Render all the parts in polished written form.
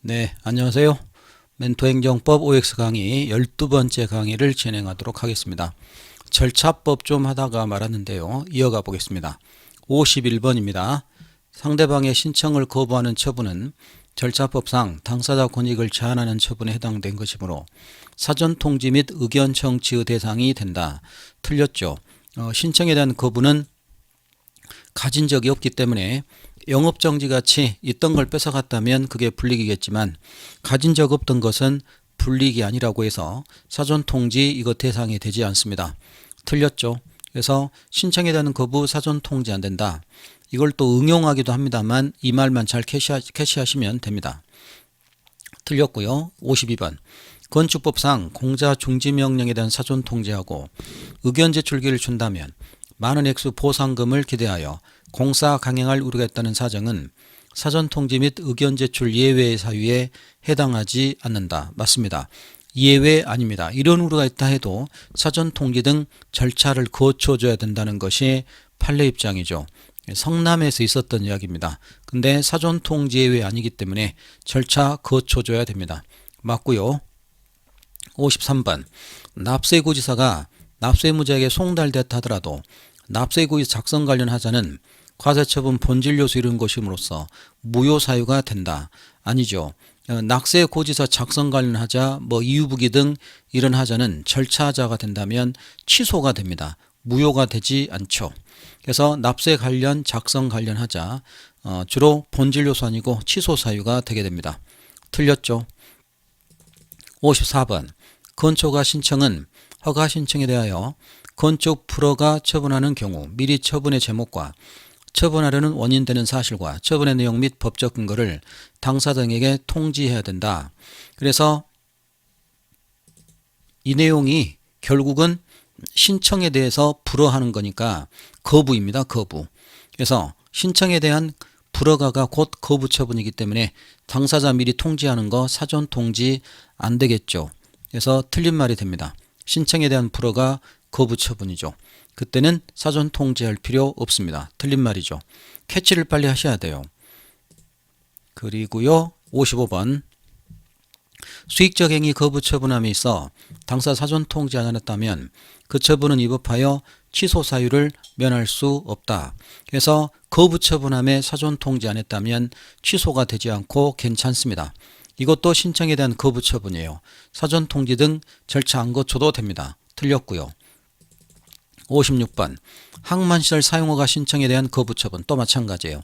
네, 안녕하세요. 멘토행정법 OX 강의 12번째 강의를 진행하도록 하겠습니다. 절차법 좀 하다가 말았는데요. 이어가 보겠습니다. 51번입니다. 상대방의 신청을 거부하는 처분은 절차법상 당사자 권익을 제한하는 처분에 해당된 것이므로 사전 통지 및 의견 청취의 대상이 된다. 틀렸죠. 신청에 대한 거부는 가진 적이 없기 때문에 영업정지 같이 있던 걸 뺏어갔다면 그게 불이익이겠지만 가진 적 없던 것은 불이익이 아니라고 해서 사전통지 이거 대상이 되지 않습니다. 틀렸죠. 그래서 신청에 대한 거부 사전통지 안 된다. 이걸 또 응용하기도 합니다만 이 말만 잘 캐치하시면 됩니다. 틀렸고요. 52번 건축법상 공자 중지명령에 대한 사전통지하고 의견 제출기를 준다면 많은 액수 보상금을 기대하여 공사 강행할 우려가 있다는 사정은 사전통지 및 의견 제출 예외의 사유에 해당하지 않는다. 맞습니다. 예외 아닙니다. 이런 우려가 있다 해도 사전통지 등 절차를 거쳐줘야 된다는 것이 판례 입장이죠. 성남에서 있었던 이야기입니다. 근데 사전통지 예외 아니기 때문에 절차 거쳐줘야 됩니다. 맞고요. 53번 납세고지서가 납세무자에게 송달됐다 하더라도 납세고지 작성 관련 하자는 과세처분 본질 요소 이룬 것임으로써 무효 사유가 된다. 아니죠. 납세고지서 작성 관련 하자, 이유부기 등 이런 하자는 절차하자가 된다면 취소가 됩니다. 무효가 되지 않죠. 그래서 납세 관련 작성 관련 하자 주로 본질 요소 아니고 취소 사유가 되게 됩니다. 틀렸죠. 54번 건초가 신청은 허가 신청에 대하여 건축 프로가 처분하는 경우 미리 처분의 제목과 처분하려는 원인 되는 사실과 처분의 내용 및 법적 근거를 당사자에게 통지해야 된다. 그래서 이 내용이 결국은 신청에 대해서 불허하는 거니까 거부입니다. 거부. 그래서 신청에 대한 불허가가 곧 거부 처분이기 때문에 당사자 미리 통지하는 거 사전 통지 안 되겠죠. 그래서 틀린 말이 됩니다. 신청에 대한 불허가 거부 처분이죠. 그때는 사전 통지할 필요 없습니다. 틀린 말이죠. 캐치를 빨리 하셔야 돼요. 그리고요. 55번 수익적 행위 거부 처분함에 있어 당사 사전 통지 안 했다면 그 처분은 위법하여 취소 사유를 면할 수 없다. 그래서 거부 처분함에 사전 통지 안 했다면 취소가 되지 않고 괜찮습니다. 이것도 신청에 대한 거부 처분이에요. 사전 통지 등 절차 안 거쳐도 됩니다. 틀렸고요. 56번 항만시설 사용허가 신청에 대한 거부 처분 또 마찬가지예요.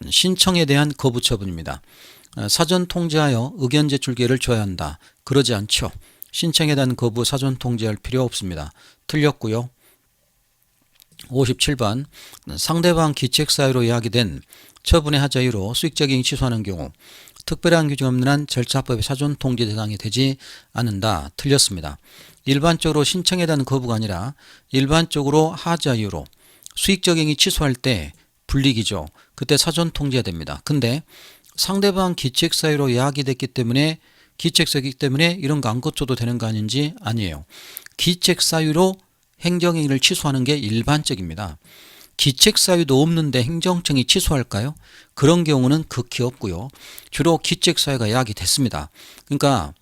신청에 대한 거부 처분입니다. 사전 통지하여 의견 제출 기회를 줘야 한다. 그러지 않죠. 신청에 대한 거부 사전 통지할 필요 없습니다. 틀렸고요. 57번 상대방 기책 사유로 이야기된 처분의 하자 이유로 수익적인 취소하는 경우 특별한 규정 없는 한 절차법의 사전 통지 대상이 되지 않는다. 틀렸습니다. 일반적으로 신청에 대한 거부가 아니라 일반적으로 하자 이유로 수익적 행위 취소할 때 불이익이죠. 그때 사전 통지해야 됩니다. 근데 상대방 기책 사유로 이야기됐기 때문에 기책사유이기 때문에 이런 거 안 거쳐도 되는 거 아닌지 아니에요. 기책 사유로 행정행위를 취소하는 게 일반적입니다. 기책 사유도 없는데 행정청이 취소할까요? 그런 경우는 극히 없고요. 주로 기책 사유가 야기됐습니다. 그러니까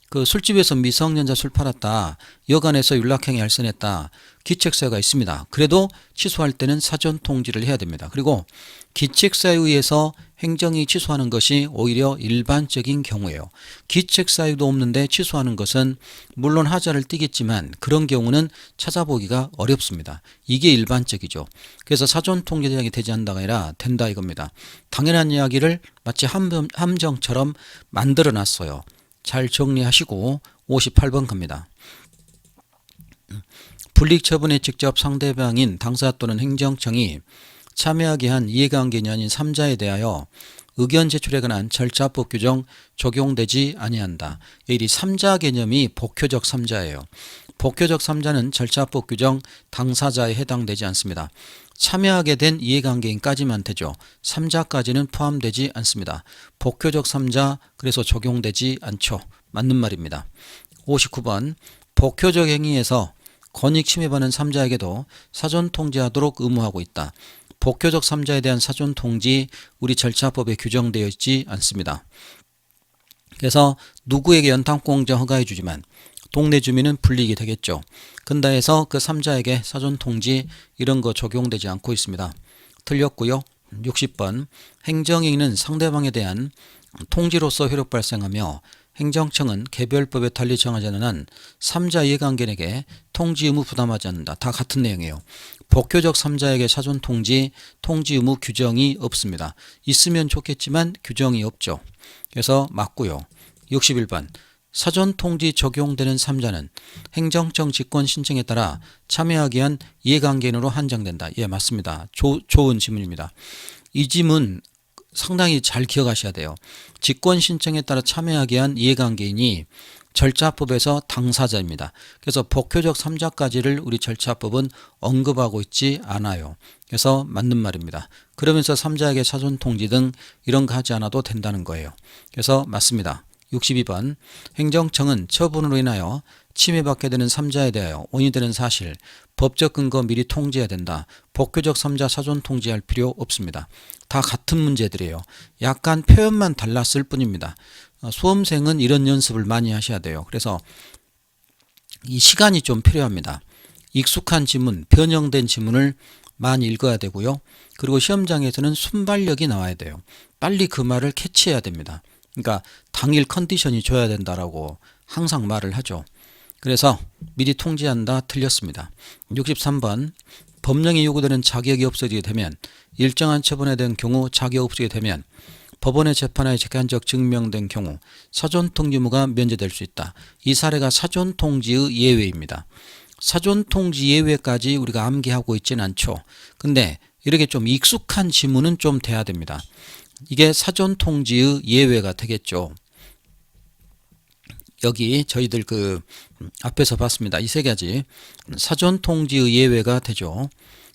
그 술집에서 미성년자 술 팔았다. 여관에서 윤락행위 알선했다. 기책사유가 있습니다. 그래도 취소할 때는 사전 통지를 해야 됩니다. 그리고 기책사유에 의해서 행정이 취소하는 것이 오히려 일반적인 경우예요. 기책사유도 없는데 취소하는 것은 물론 하자를 띄겠지만 그런 경우는 찾아보기가 어렵습니다. 이게 일반적이죠. 그래서 사전 통지 대상이 되지 않는다가 아니라 된다 이겁니다. 당연한 이야기를 마치 함정처럼 만들어 놨어요. 잘 정리하시고 58번 갑니다. 불이익 처분에 직접 상대방인 당사 또는 행정청이 참여하게 한 이해관계인이 아닌 3자에 대하여 의견 제출에 관한 절차법 규정 적용되지 아니한다. 이 3자 개념이 복효적 3자예요. 복효적 3자는 절차법 규정 당사자에 해당되지 않습니다. 참여하게 된 이해관계인까지만 되죠. 3자까지는 포함되지 않습니다. 복효적 3자 그래서 적용되지 않죠. 맞는 말입니다. 59번 복효적 행위에서 권익 침해받는 3자에게도 사전 통지하도록 의무하고 있다. 복효적 3자에 대한 사전 통지 우리 절차법에 규정되어 있지 않습니다. 그래서 누구에게 연탄공정 허가해 주지만 동네 주민은 불이익이 되겠죠. 근다 해서 그 3자에게 사전통지 이런 거 적용되지 않고 있습니다. 틀렸고요. 60번 행정행위는 상대방에 대한 통지로서 효력 발생하며 행정청은 개별법에 달리 정하지 않은 한 3자 이해관계에게 통지 의무 부담하지 않는다. 다 같은 내용이에요. 복효적 3자에게 사전통지, 통지 의무 규정이 없습니다. 있으면 좋겠지만 규정이 없죠. 그래서 맞고요. 61번 사전통지 적용되는 3자는 행정청 직권 신청에 따라 참여하기 위한 이해관계인으로 한정된다. 예, 맞습니다. 좋은 질문입니다. 이 질문 상당히 잘 기억하셔야 돼요. 직권 신청에 따라 참여하기 위한 이해관계인이 절차법에서 당사자입니다. 그래서 복효적 3자까지를 우리 절차법은 언급하고 있지 않아요. 그래서 맞는 말입니다. 그러면서 3자에게 사전통지 등 이런 거 하지 않아도 된다는 거예요. 그래서 맞습니다. 62번 행정청은 처분으로 인하여 침해받게 되는 3자에 대하여 원인이 되는 사실, 법적 근거 미리 통지해야 된다. 복효적 3자 사전 통지할 필요 없습니다. 다 같은 문제들이에요. 약간 표현만 달랐을 뿐입니다. 수험생은 이런 연습을 많이 하셔야 돼요. 그래서 이 시간이 좀 필요합니다. 익숙한 지문, 변형된 지문을 많이 읽어야 되고요. 그리고 시험장에서는 순발력이 나와야 돼요. 빨리 그 말을 캐치해야 됩니다. 그러니까 당일 컨디션이 좋아야 된다라고 항상 말을 하죠. 그래서 미리 통지한다 틀렸습니다. 63번 법령이 요구되는 자격이 없어지게 되면 일정한 처분에 대한 경우 자격 없어지게 되면 법원의 재판에 객관적 증명된 경우 사전통지 의무가 면제될 수 있다. 이 사례가 사전통지의 예외입니다. 사전통지 예외까지 우리가 암기하고 있지는 않죠. 근데 이렇게 좀 익숙한 지문은 좀 돼야 됩니다. 이게 사전통지의 예외가 되겠죠. 여기 저희들 그 앞에서 봤습니다. 이 세 가지 사전통지의 예외가 되죠.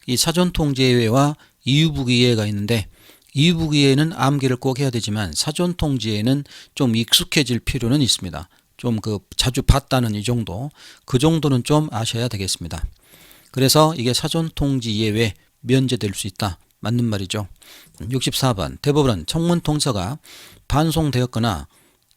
이 사전통지 예외와 이유부기 예외가 있는데 이유부기 예외는 암기를 꼭 해야 되지만 사전통지 예외는 좀 익숙해질 필요는 있습니다. 좀 그 자주 봤다는 이 정도, 그 정도는 좀 아셔야 되겠습니다. 그래서 이게 사전통지 예외 면제될 수 있다. 맞는 말이죠. 64번 대법원은 청문 통서가 반송되었거나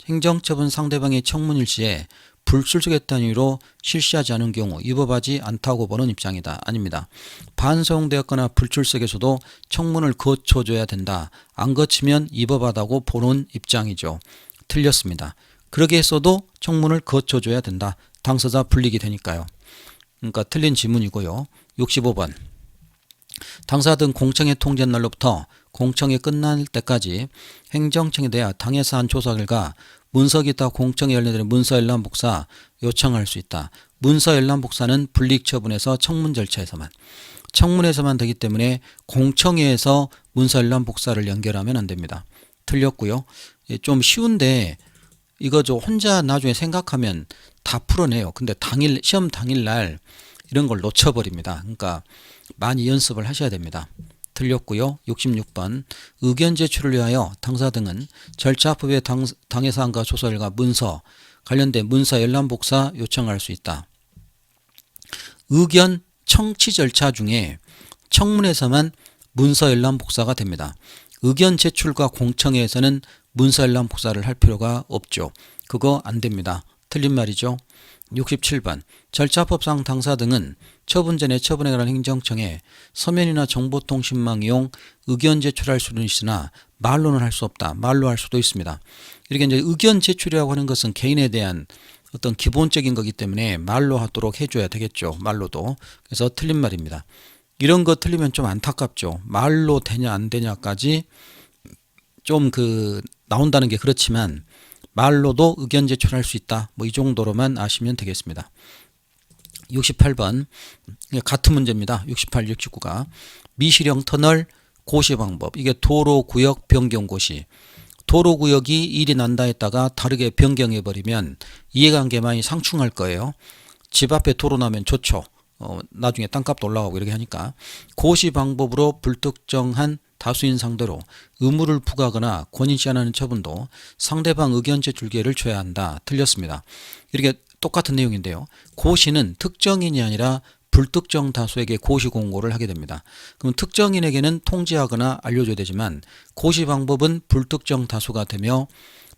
행정처분 상대방의 청문일 시에 불출석했다는 이유로 실시하지 않은 경우 위법하지 않다고 보는 입장이다. 아닙니다. 반송되었거나 불출석에서도 청문을 거쳐줘야 된다. 안 거치면 위법하다고 보는 입장이죠. 틀렸습니다. 그러게 했어도 청문을 거쳐줘야 된다. 당사자 불리게 되니까요. 그러니까 틀린 지문이고요. 65번 당사 등 공청회 통지한 날로부터 공청회 끝날 때까지 행정청에 대하여 당에서 한 조사 결과 문서 기타 공청회 관련된 문서 열람 복사 요청할 수 있다. 문서 열람 복사는 불이익 처분에서 청문 절차에서만, 청문에서만 되기 때문에 공청회에서 문서 열람 복사를 연결하면 안 됩니다. 틀렸고요. 좀 쉬운데 이거 저 혼자 나중에 생각하면 다 풀어내요. 근데 당일 시험 당일날 이런 걸 놓쳐버립니다. 그러니까 많이 연습을 하셔야 됩니다. 틀렸고요. 66번 의견 제출을 위하여 당사 등은 절차법의 당해 사항과 조사 결과 문서 관련된 문서 열람 복사 요청할 수 있다. 의견 청취 절차 중에 청문회에서만 문서 열람 복사가 됩니다. 의견 제출과 공청회에서는 문서 열람 복사를 할 필요가 없죠. 그거 안 됩니다. 틀린 말이죠. 67번 절차법상 당사 등은 처분 전에 처분에 관한 행정청에 서면이나 정보통신망 이용 의견 제출할 수는 있으나 말로는 할 수 없다. 말로 할 수도 있습니다. 이렇게 이제 의견 제출이라고 하는 것은 개인에 대한 어떤 기본적인 거기 때문에 말로 하도록 해줘야 되겠죠. 말로도. 그래서 틀린 말입니다. 이런 거 틀리면 좀 안타깝죠. 말로 되냐 안 되냐까지 좀 그 나온다는 게 그렇지만 말로도 의견 제출할 수 있다. 뭐 이 정도로만 아시면 되겠습니다. 68번 같은 문제입니다. 68, 69가 미실형 터널 고시 방법. 이게 도로구역 변경 고시. 도로구역이 일이 난다 했다가 다르게 변경해 버리면 이해관계만이 상충할 거예요. 집 앞에 도로 나면 좋죠. 나중에 땅값도 올라가고 이렇게 하니까 고시 방법으로 불특정한 다수인 상대로 의무를 부과하거나 권인치 않은 처분도 상대방 의견 제출 기회를 줘야 한다. 틀렸습니다. 이렇게 똑같은 내용인데요. 고시는 특정인이 아니라 불특정 다수에게 고시 공고를 하게 됩니다. 그럼 특정인에게는 통지하거나 알려줘야 되지만 고시 방법은 불특정 다수가 되며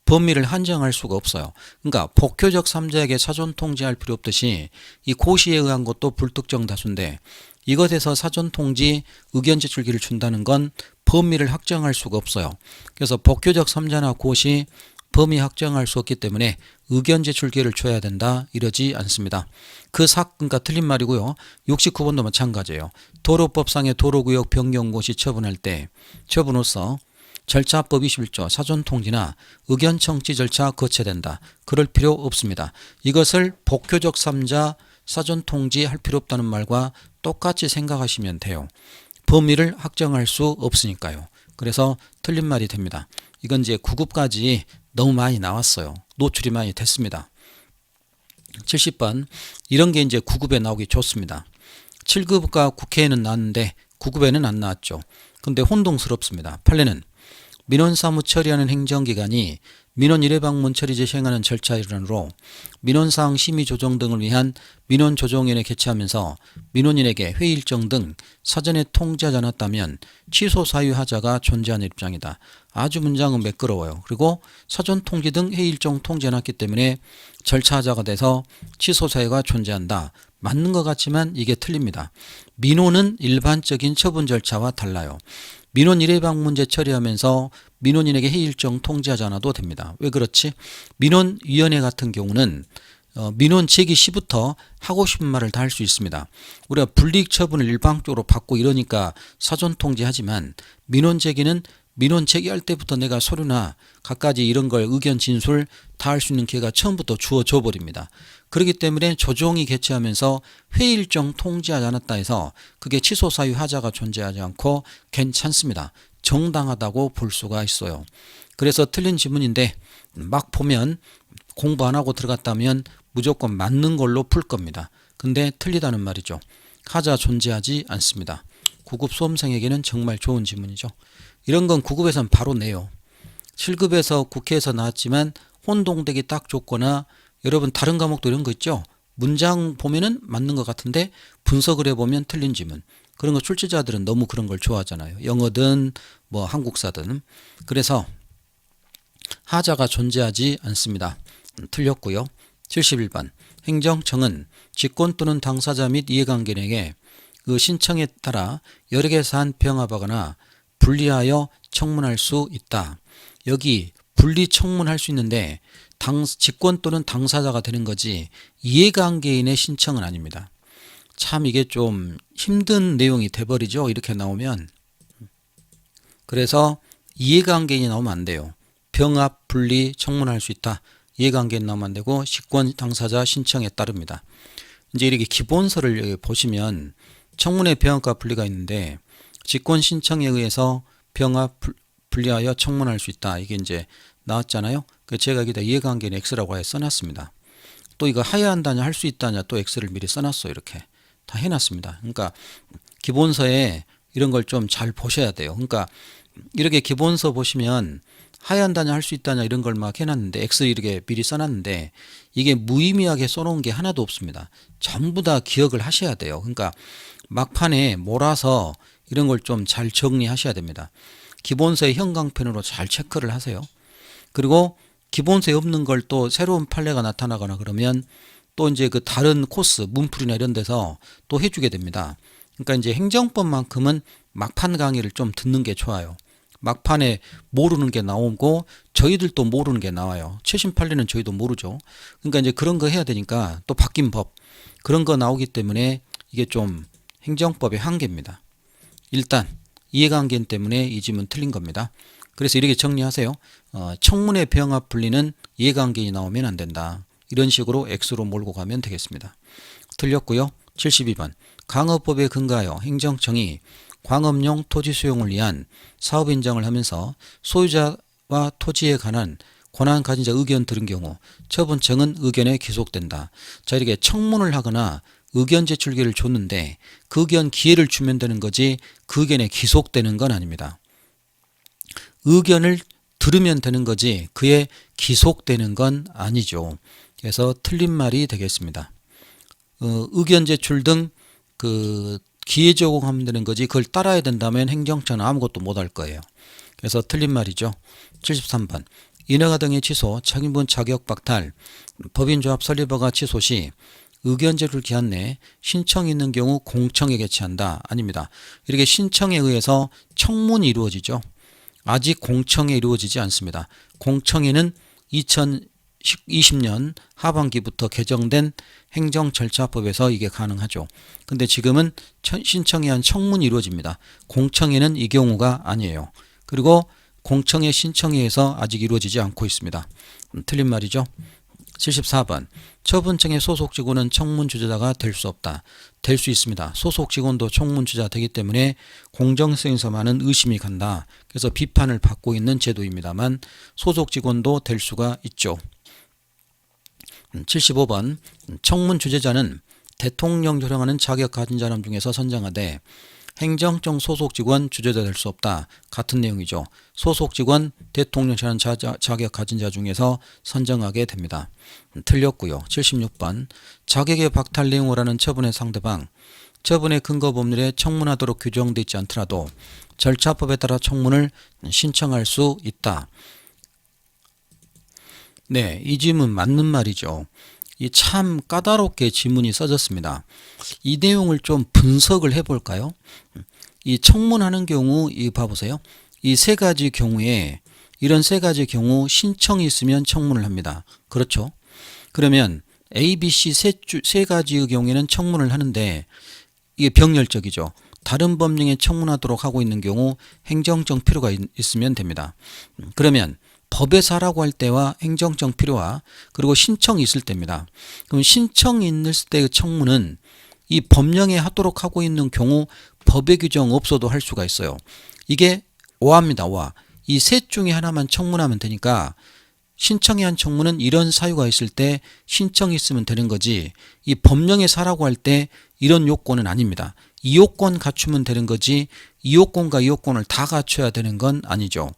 범위를 한정할 수가 없어요. 그러니까 복효적 3자에게 사전 통지할 필요 없듯이 이 고시에 의한 것도 불특정 다수인데 이것에서 사전 통지 의견 제출기를 준다는 건 범위를 확정할 수가 없어요. 그래서 복효적 3자나 고시 범위 확정할 수 없기 때문에 의견 제출 기회를 줘야 된다 이러지 않습니다. 그러니까 틀린 말이고요. 69번도 마찬가지예요. 도로법상의 도로구역 변경고시 처분할 때 처분으로서 절차법 21조 사전통지나 의견 청취 절차 거쳐야 된다. 그럴 필요 없습니다. 이것을 복효적 3자 사전통지 할 필요 없다는 말과 똑같이 생각하시면 돼요. 범위를 확정할 수 없으니까요. 그래서 틀린 말이 됩니다. 이건 이제 9급까지 너무 많이 나왔어요. 노출이 많이 됐습니다. 70번 이런 게 이제 9급에 나오기 좋습니다. 7급과 국회에는 나왔는데 9급에는 안 나왔죠. 근데 혼동스럽습니다. 판례는 민원사무 처리하는 행정기관이 민원 1회 방문 처리제 시행하는 절차 일환으로 민원사항 심의 조정 등을 위한 민원조정위원회 개최하면서 민원인에게 회의 일정 등 사전에 통지하지 않았다면 취소 사유하자가 존재하는 입장이다. 아주 문장은 매끄러워요. 그리고 사전 통지 등 회의 일정 통지 않았기 때문에 절차하자가 돼서 취소 사유가 존재한다. 맞는 것 같지만 이게 틀립니다. 민원은 일반적인 처분 절차와 달라요. 민원 1회 방문제 처리하면서 민원인에게 회의 일정 통지하지 않아도 됩니다. 왜 그렇지? 민원위원회 같은 경우는 민원 제기 시부터 하고 싶은 말을 다 할 수 있습니다. 우리가 불이익 처분을 일방적으로 받고 이러니까 사전 통지하지만 민원 제기는 민원 제기할 때부터 내가 서류나 갖가지 이런 걸 의견 진술 다 할 수 있는 기회가 처음부터 주어져 버립니다. 그렇기 때문에 조정이 개최하면서 회의 일정 통지하지 않았다 해서 그게 취소 사유 하자가 존재하지 않고 괜찮습니다. 정당하다고 볼 수가 있어요. 그래서 틀린 지문인데 막 보면 공부 안 하고 들어갔다면 무조건 맞는 걸로 풀 겁니다. 근데 틀리다는 말이죠. 하자 존재하지 않습니다. 9급 수험생에게는 정말 좋은 지문이죠. 이런 건 9급에서는 바로 내요. 7급에서 국회에서 나왔지만 혼동되기 딱 좋거나 여러분 다른 과목도 이런 거 있죠. 문장 보면은 맞는 것 같은데 분석을 해보면 틀린 지문. 그런 거 출제자들은 너무 그런 걸 좋아하잖아요. 영어든 뭐 한국사든. 그래서 하자가 존재하지 않습니다. 틀렸고요. 71번 행정청은 직권 또는 당사자 및 이해관계인에게 그 신청에 따라 여러 개 사안 병합하거나 분리하여 청문할 수 있다. 여기 분리 청문할 수 있는데 직권 또는 당사자가 되는 거지 이해관계인의 신청은 아닙니다. 참 이게 좀 힘든 내용이 돼버리죠. 이렇게 나오면. 그래서 이해관계인이 나오면 안 돼요. 병합, 분리, 청문할 수 있다. 이해관계인 나오면 안 되고 직권 당사자 신청에 따릅니다. 이제 이렇게 기본서를 보시면 청문회 병합과 분리가 있는데 직권 신청에 의해서 병합, 분리하여 청문할 수 있다. 이게 이제 나왔잖아요. 제가 여기다 이해관계인 X라고 해 써놨습니다. 또 이거 하야 한다냐 할 수 있다냐 또 X를 미리 써놨어. 이렇게 다 해놨습니다. 그러니까 기본서에 이런 걸 좀 잘 보셔야 돼요. 그러니까 이렇게 기본서 보시면 하야 한다냐 할 수 있다냐 이런 걸 막 해놨는데 X 이렇게 미리 써놨는데 이게 무의미하게 써놓은 게 하나도 없습니다. 전부 다 기억을 하셔야 돼요. 그러니까 막판에 몰아서 이런 걸 좀 잘 정리하셔야 됩니다. 기본서의 형광펜으로 잘 체크를 하세요. 그리고 기본서에 없는 걸 또 새로운 판례가 나타나거나 그러면 또 이제 그 다른 코스, 문풀이나 이런 데서 또 해주게 됩니다. 그러니까 이제 행정법만큼은 막판 강의를 좀 듣는 게 좋아요. 막판에 모르는 게 나오고 저희들도 모르는 게 나와요. 최신 판례는 저희도 모르죠. 그러니까 이제 그런 거 해야 되니까 또 바뀐 법 그런 거 나오기 때문에 이게 좀 행정법의 한계입니다. 일단 이해관계인 때문에 이 지문 틀린 겁니다. 그래서 이렇게 정리하세요. 청문회 병합 분리는 이해관계인이 나오면 안 된다. 이런 식으로 X로 몰고 가면 되겠습니다. 틀렸고요. 72번 강업법에 근거하여 행정청이 광업용 토지 수용을 위한 사업 인정을 하면서 소유자와 토지에 관한 권한 가진 자 의견 들은 경우 처분청은 의견에 기속된다. 자, 이렇게 청문을 하거나 의견 제출기를 줬는데 그 의견 기회를 주면 되는 거지 그 의견에 기속되는 건 아닙니다. 의견을 들으면 되는 거지 그에 기속되는 건 아니죠. 그래서 틀린 말이 되겠습니다. 의견 제출 등 그 기회 제공하면 되는 거지 그걸 따라야 된다면 행정청은 아무것도 못할 거예요. 그래서 틀린 말이죠. 73번 인허가 등의 취소, 책임분 자격 박탈, 법인조합 설립허가 취소 시 의견 제출 기한 내 신청이 있는 경우 공청에 개최한다. 아닙니다. 이렇게 신청에 의해서 청문이 이루어지죠. 아직 공청에 이루어지지 않습니다. 공청회는 2020년 하반기부터 개정된 행정절차법에서 이게 가능하죠. 근데 지금은 신청에 한 청문이 이루어집니다. 공청회는 이 경우가 아니에요. 그리고 공청회 신청회에서 아직 이루어지지 않고 있습니다. 틀린 말이죠. 74번. 처분청의 소속 직원은 청문 주재자가 될 수 없다. 될 수 있습니다. 소속 직원도 청문 주재자 되기 때문에 공정성에서 많은 의심이 간다. 그래서 비판을 받고 있는 제도입니다만 소속 직원도 될 수가 있죠. 75번. 청문 주재자는 대통령 조령하는 자격 가진 사람 중에서 선정하되 행정청 소속 직원 주재자 될 수 없다. 같은 내용이죠. 소속 직원 대통령 제한 자격 가진 자 중에서 선정하게 됩니다. 틀렸고요. 76번. 자격의 박탈 내용을 하는 처분의 상대방 처분의 근거 법률에 청문하도록 규정되어 있지 않더라도 절차법에 따라 청문을 신청할 수 있다. 네, 이 질문 맞는 말이죠. 이 참 까다롭게 지문이 써졌습니다. 이 내용을 좀 분석을 해볼까요? 이 청문하는 경우 이 봐보세요. 이 세 가지 경우에 이런 세 가지 경우 신청이 있으면 청문을 합니다. 그렇죠? 그러면 A, B, C 세 가지의 경우에는 청문을 하는데 이게 병렬적이죠. 다른 법령에 청문하도록 하고 있는 경우 행정적 필요가 있으면 됩니다. 그러면 법에서 하라고 할 때와 행정적 필요와 그리고 신청이 있을 때입니다. 그럼 신청이 있을 때의 청문은 이 법령에 하도록 하고 있는 경우 법의 규정 없어도 할 수가 있어요. 이게 오합니다. 오화. 이 셋 중에 하나만 청문하면 되니까 신청에 한 청문은 이런 사유가 있을 때 신청이 있으면 되는 거지 이 법령에서 하라고 할 때 이런 요건은 아닙니다. 이 요건 갖추면 되는 거지 이 요건과 이 요건을 다 갖춰야 되는 건 아니죠.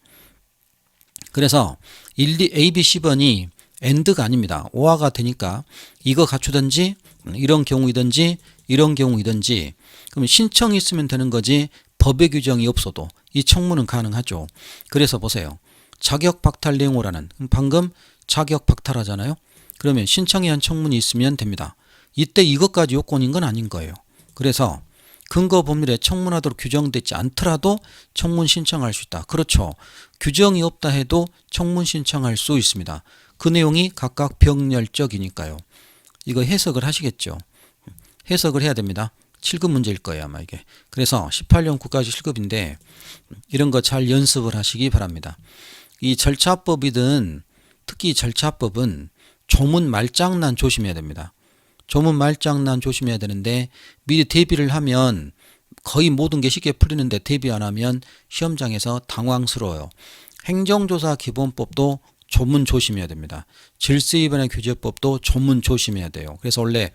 그래서 A, B, C번이 AND가 아닙니다. 오화가 되니까 이거 갖추든지 이런 경우이든지 이런 경우이든지 그럼 신청이 있으면 되는 거지 법의 규정이 없어도 이 청문은 가능하죠. 그래서 보세요. 자격 박탈 내용을 하는 방금 자격 박탈하잖아요. 그러면 신청에 한 청문이 있으면 됩니다. 이때 이것까지 요건인 건 아닌 거예요. 그래서 근거 법률에 청문하도록 규정되지 않더라도 청문 신청할 수 있다. 그렇죠. 규정이 없다 해도 청문 신청할 수 있습니다. 그 내용이 각각 병렬적이니까요. 이거 해석을 하시겠죠. 해석을 해야 됩니다. 7급 문제일 거예요 아마 이게. 그래서 18년 국가시 7급인데 이런 거 잘 연습을 하시기 바랍니다. 이 절차법이든 특히 절차법은 조문 말장난 조심해야 됩니다. 조문 말장난 조심해야 되는데 미리 대비를 하면 거의 모든 게 쉽게 풀리는데 대비 안 하면 시험장에서 당황스러워요. 행정조사 기본법도 조문 조심해야 됩니다. 질서위반의 규제법도 조문 조심해야 돼요. 그래서 원래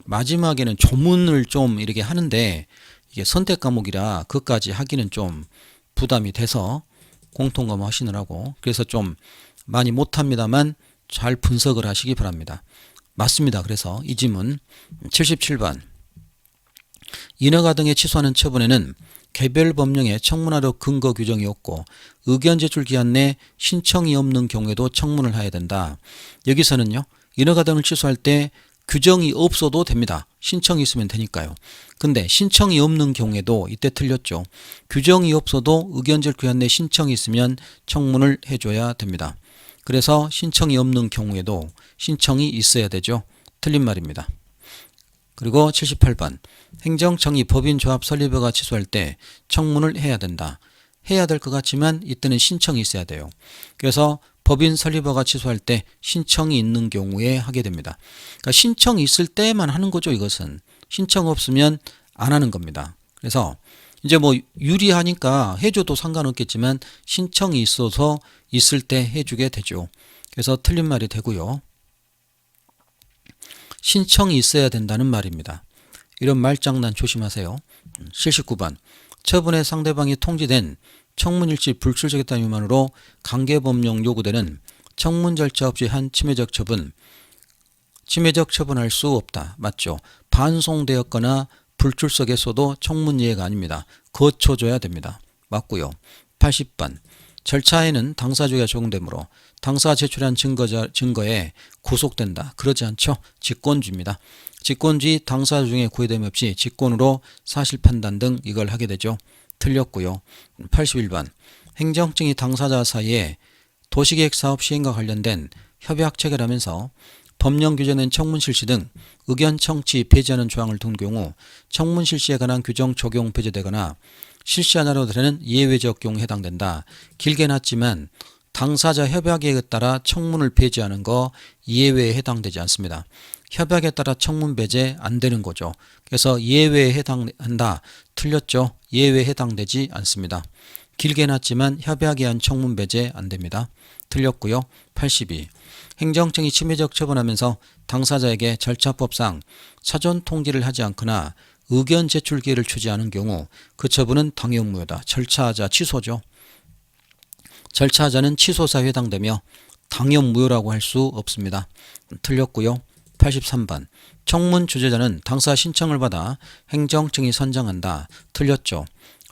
마지막에는 조문을 좀 이렇게 하는데 이게 선택 과목이라 그것까지 하기는 좀 부담이 돼서 공통과목 하시느라고 그래서 좀 많이 못합니다만 잘 분석을 하시기 바랍니다. 맞습니다. 그래서 이 지문 77번 인허가 등의 취소하는 처분에는 개별 법령에 청문하도록 근거 규정이 없고 의견 제출 기한 내 신청이 없는 경우에도 청문을 해야 된다. 여기서는요. 인허가 등을 취소할 때 규정이 없어도 됩니다. 신청이 있으면 되니까요. 근데 신청이 없는 경우에도 이때 틀렸죠. 규정이 없어도 의견 제출 기한 내 신청이 있으면 청문을 해줘야 됩니다. 그래서 신청이 없는 경우에도 신청이 있어야 되죠. 틀린 말입니다. 그리고 78번 행정청이 법인조합 설립허가 취소할 때 청문을 해야 된다. 해야 될 것 같지만 이때는 신청이 있어야 돼요. 그래서 법인 설립허가 취소할 때 신청이 있는 경우에 하게 됩니다. 그러니까 신청이 있을 때만 하는 거죠. 이것은 신청 없으면 안 하는 겁니다. 그래서 이제 뭐 유리하니까 해줘도 상관없겠지만 신청이 있어서 있을 때 해주게 되죠. 그래서 틀린 말이 되고요. 신청이 있어야 된다는 말입니다. 이런 말장난 조심하세요. 79번 처분의 상대방이 통지된 청문일치 불출석했다는 이유만으로 강제법령 요구되는 청문 절차 없이 한 침해적 처분 침해적 처분할 수 없다. 맞죠? 반송되었거나 불출석했어도 청문 이해가 아닙니다. 거쳐줘야 됩니다. 맞고요. 80번 절차에는 당사주의가 적용되므로 당사가 제출한 증거에 구속된다. 그러지 않죠. 직권주의입니다. 직권주의 당사 중에 구애됨 없이 직권으로 사실 판단 등 이걸 하게 되죠. 틀렸고요. 81번 행정청이 당사자 사이에 도시계획 사업 시행과 관련된 협약 체결하면서 법령 규정된 청문 실시 등 의견 청취 폐지하는 조항을 둔 경우 청문 실시에 관한 규정 적용 폐지되거나 실시하나로 되는 예외적 경우에 해당된다. 길게 놨지만 당사자 협약에 따라 청문을 폐지하는 거 예외에 해당되지 않습니다. 협약에 따라 청문 배제 안 되는 거죠. 그래서 예외에 해당한다. 틀렸죠. 예외에 해당되지 않습니다. 길게 놨지만 협약에 의한 청문 배제 안 됩니다. 틀렸고요. 82. 행정청이 침해적 처분하면서 당사자에게 절차법상 사전 통지를 하지 않거나 의견 제출 기회를 주지 않은 경우 그 처분은 당연무효다. 절차하자 취소죠. 절차하자는 취소사에 해당되며 당연무효라고 할 수 없습니다. 틀렸고요. 83번 청문 주재자는 당사 신청을 받아 행정청이 선정한다. 틀렸죠.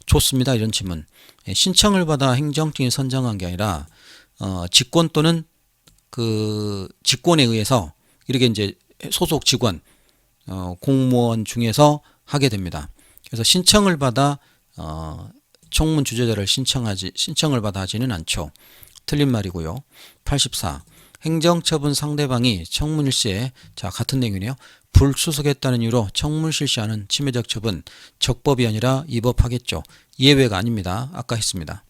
좋습니다. 이런 질문. 신청을 받아 행정청이 선정한 게 아니라 직권 또는 그 직권에 의해서 이렇게 이제 소속 직원 공무원 중에서 하게 됩니다. 그래서 신청을 받아 청문 주재자를 신청을 받아 하지는 않죠. 틀린 말이고요. 84. 행정처분 상대방이 청문 일시에 같은 내용이네요. 불수석했다는 이유로 청문 실시하는 침해적 처분 적법이 아니라 위법하겠죠. 예외가 아닙니다. 아까 했습니다.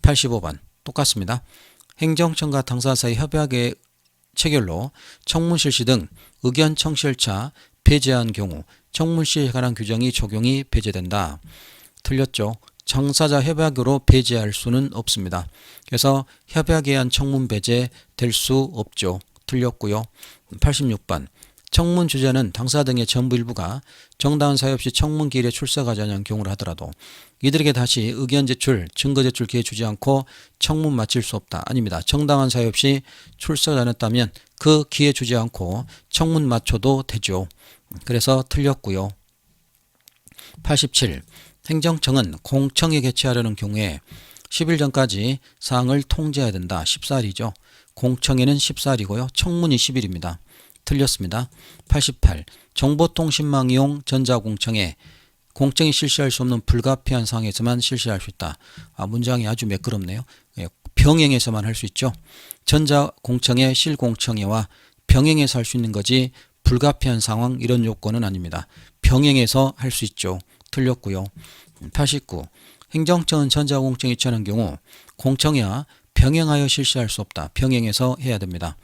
85번 똑같습니다. 행정청과 당사 사이 협약의 체결로 청문 실시 등 의견 청취 절차 폐지한 경우 청문 실시에 관한 규정이 적용이 배제된다. 틀렸죠. 당사자 협약으로 배제할 수는 없습니다. 그래서 협약에 의한 청문 배제 될 수 없죠. 틀렸고요. 86번 청문 주재자는 당사 등의 전부 일부가 정당한 사유 없이 청문 기일에 출석하지 않은 경우를 하더라도 이들에게 다시 의견 제출, 증거 제출 기회 주지 않고 청문 마칠 수 없다. 아닙니다. 정당한 사유 없이 출석하지 않았다면 그 기회 주지 않고 청문 마쳐도 되죠. 그래서 틀렸고요. 87. 행정청은 공청회 개최하려는 경우에 10일 전까지 사항을 통지해야 된다. 14일이죠. 공청회는 14일이고요. 청문이 10일입니다. 틀렸습니다. 88. 정보통신망 이용 전자공청회 공청이 실시할 수 없는 불가피한 상황에서만 실시할 수 있다. 문장이 아주 매끄럽네요. 병행해서만 할 수 있죠. 전자공청회, 실공청회와 병행해서 할 수 있는 거지 불가피한 상황 이런 요건은 아닙니다. 병행해서 할 수 있죠. 틀렸고요. 89. 행정청은 전자공청에 취하는 경우 공청회와 병행하여 실시할 수 없다. 병행해서 해야 됩니다.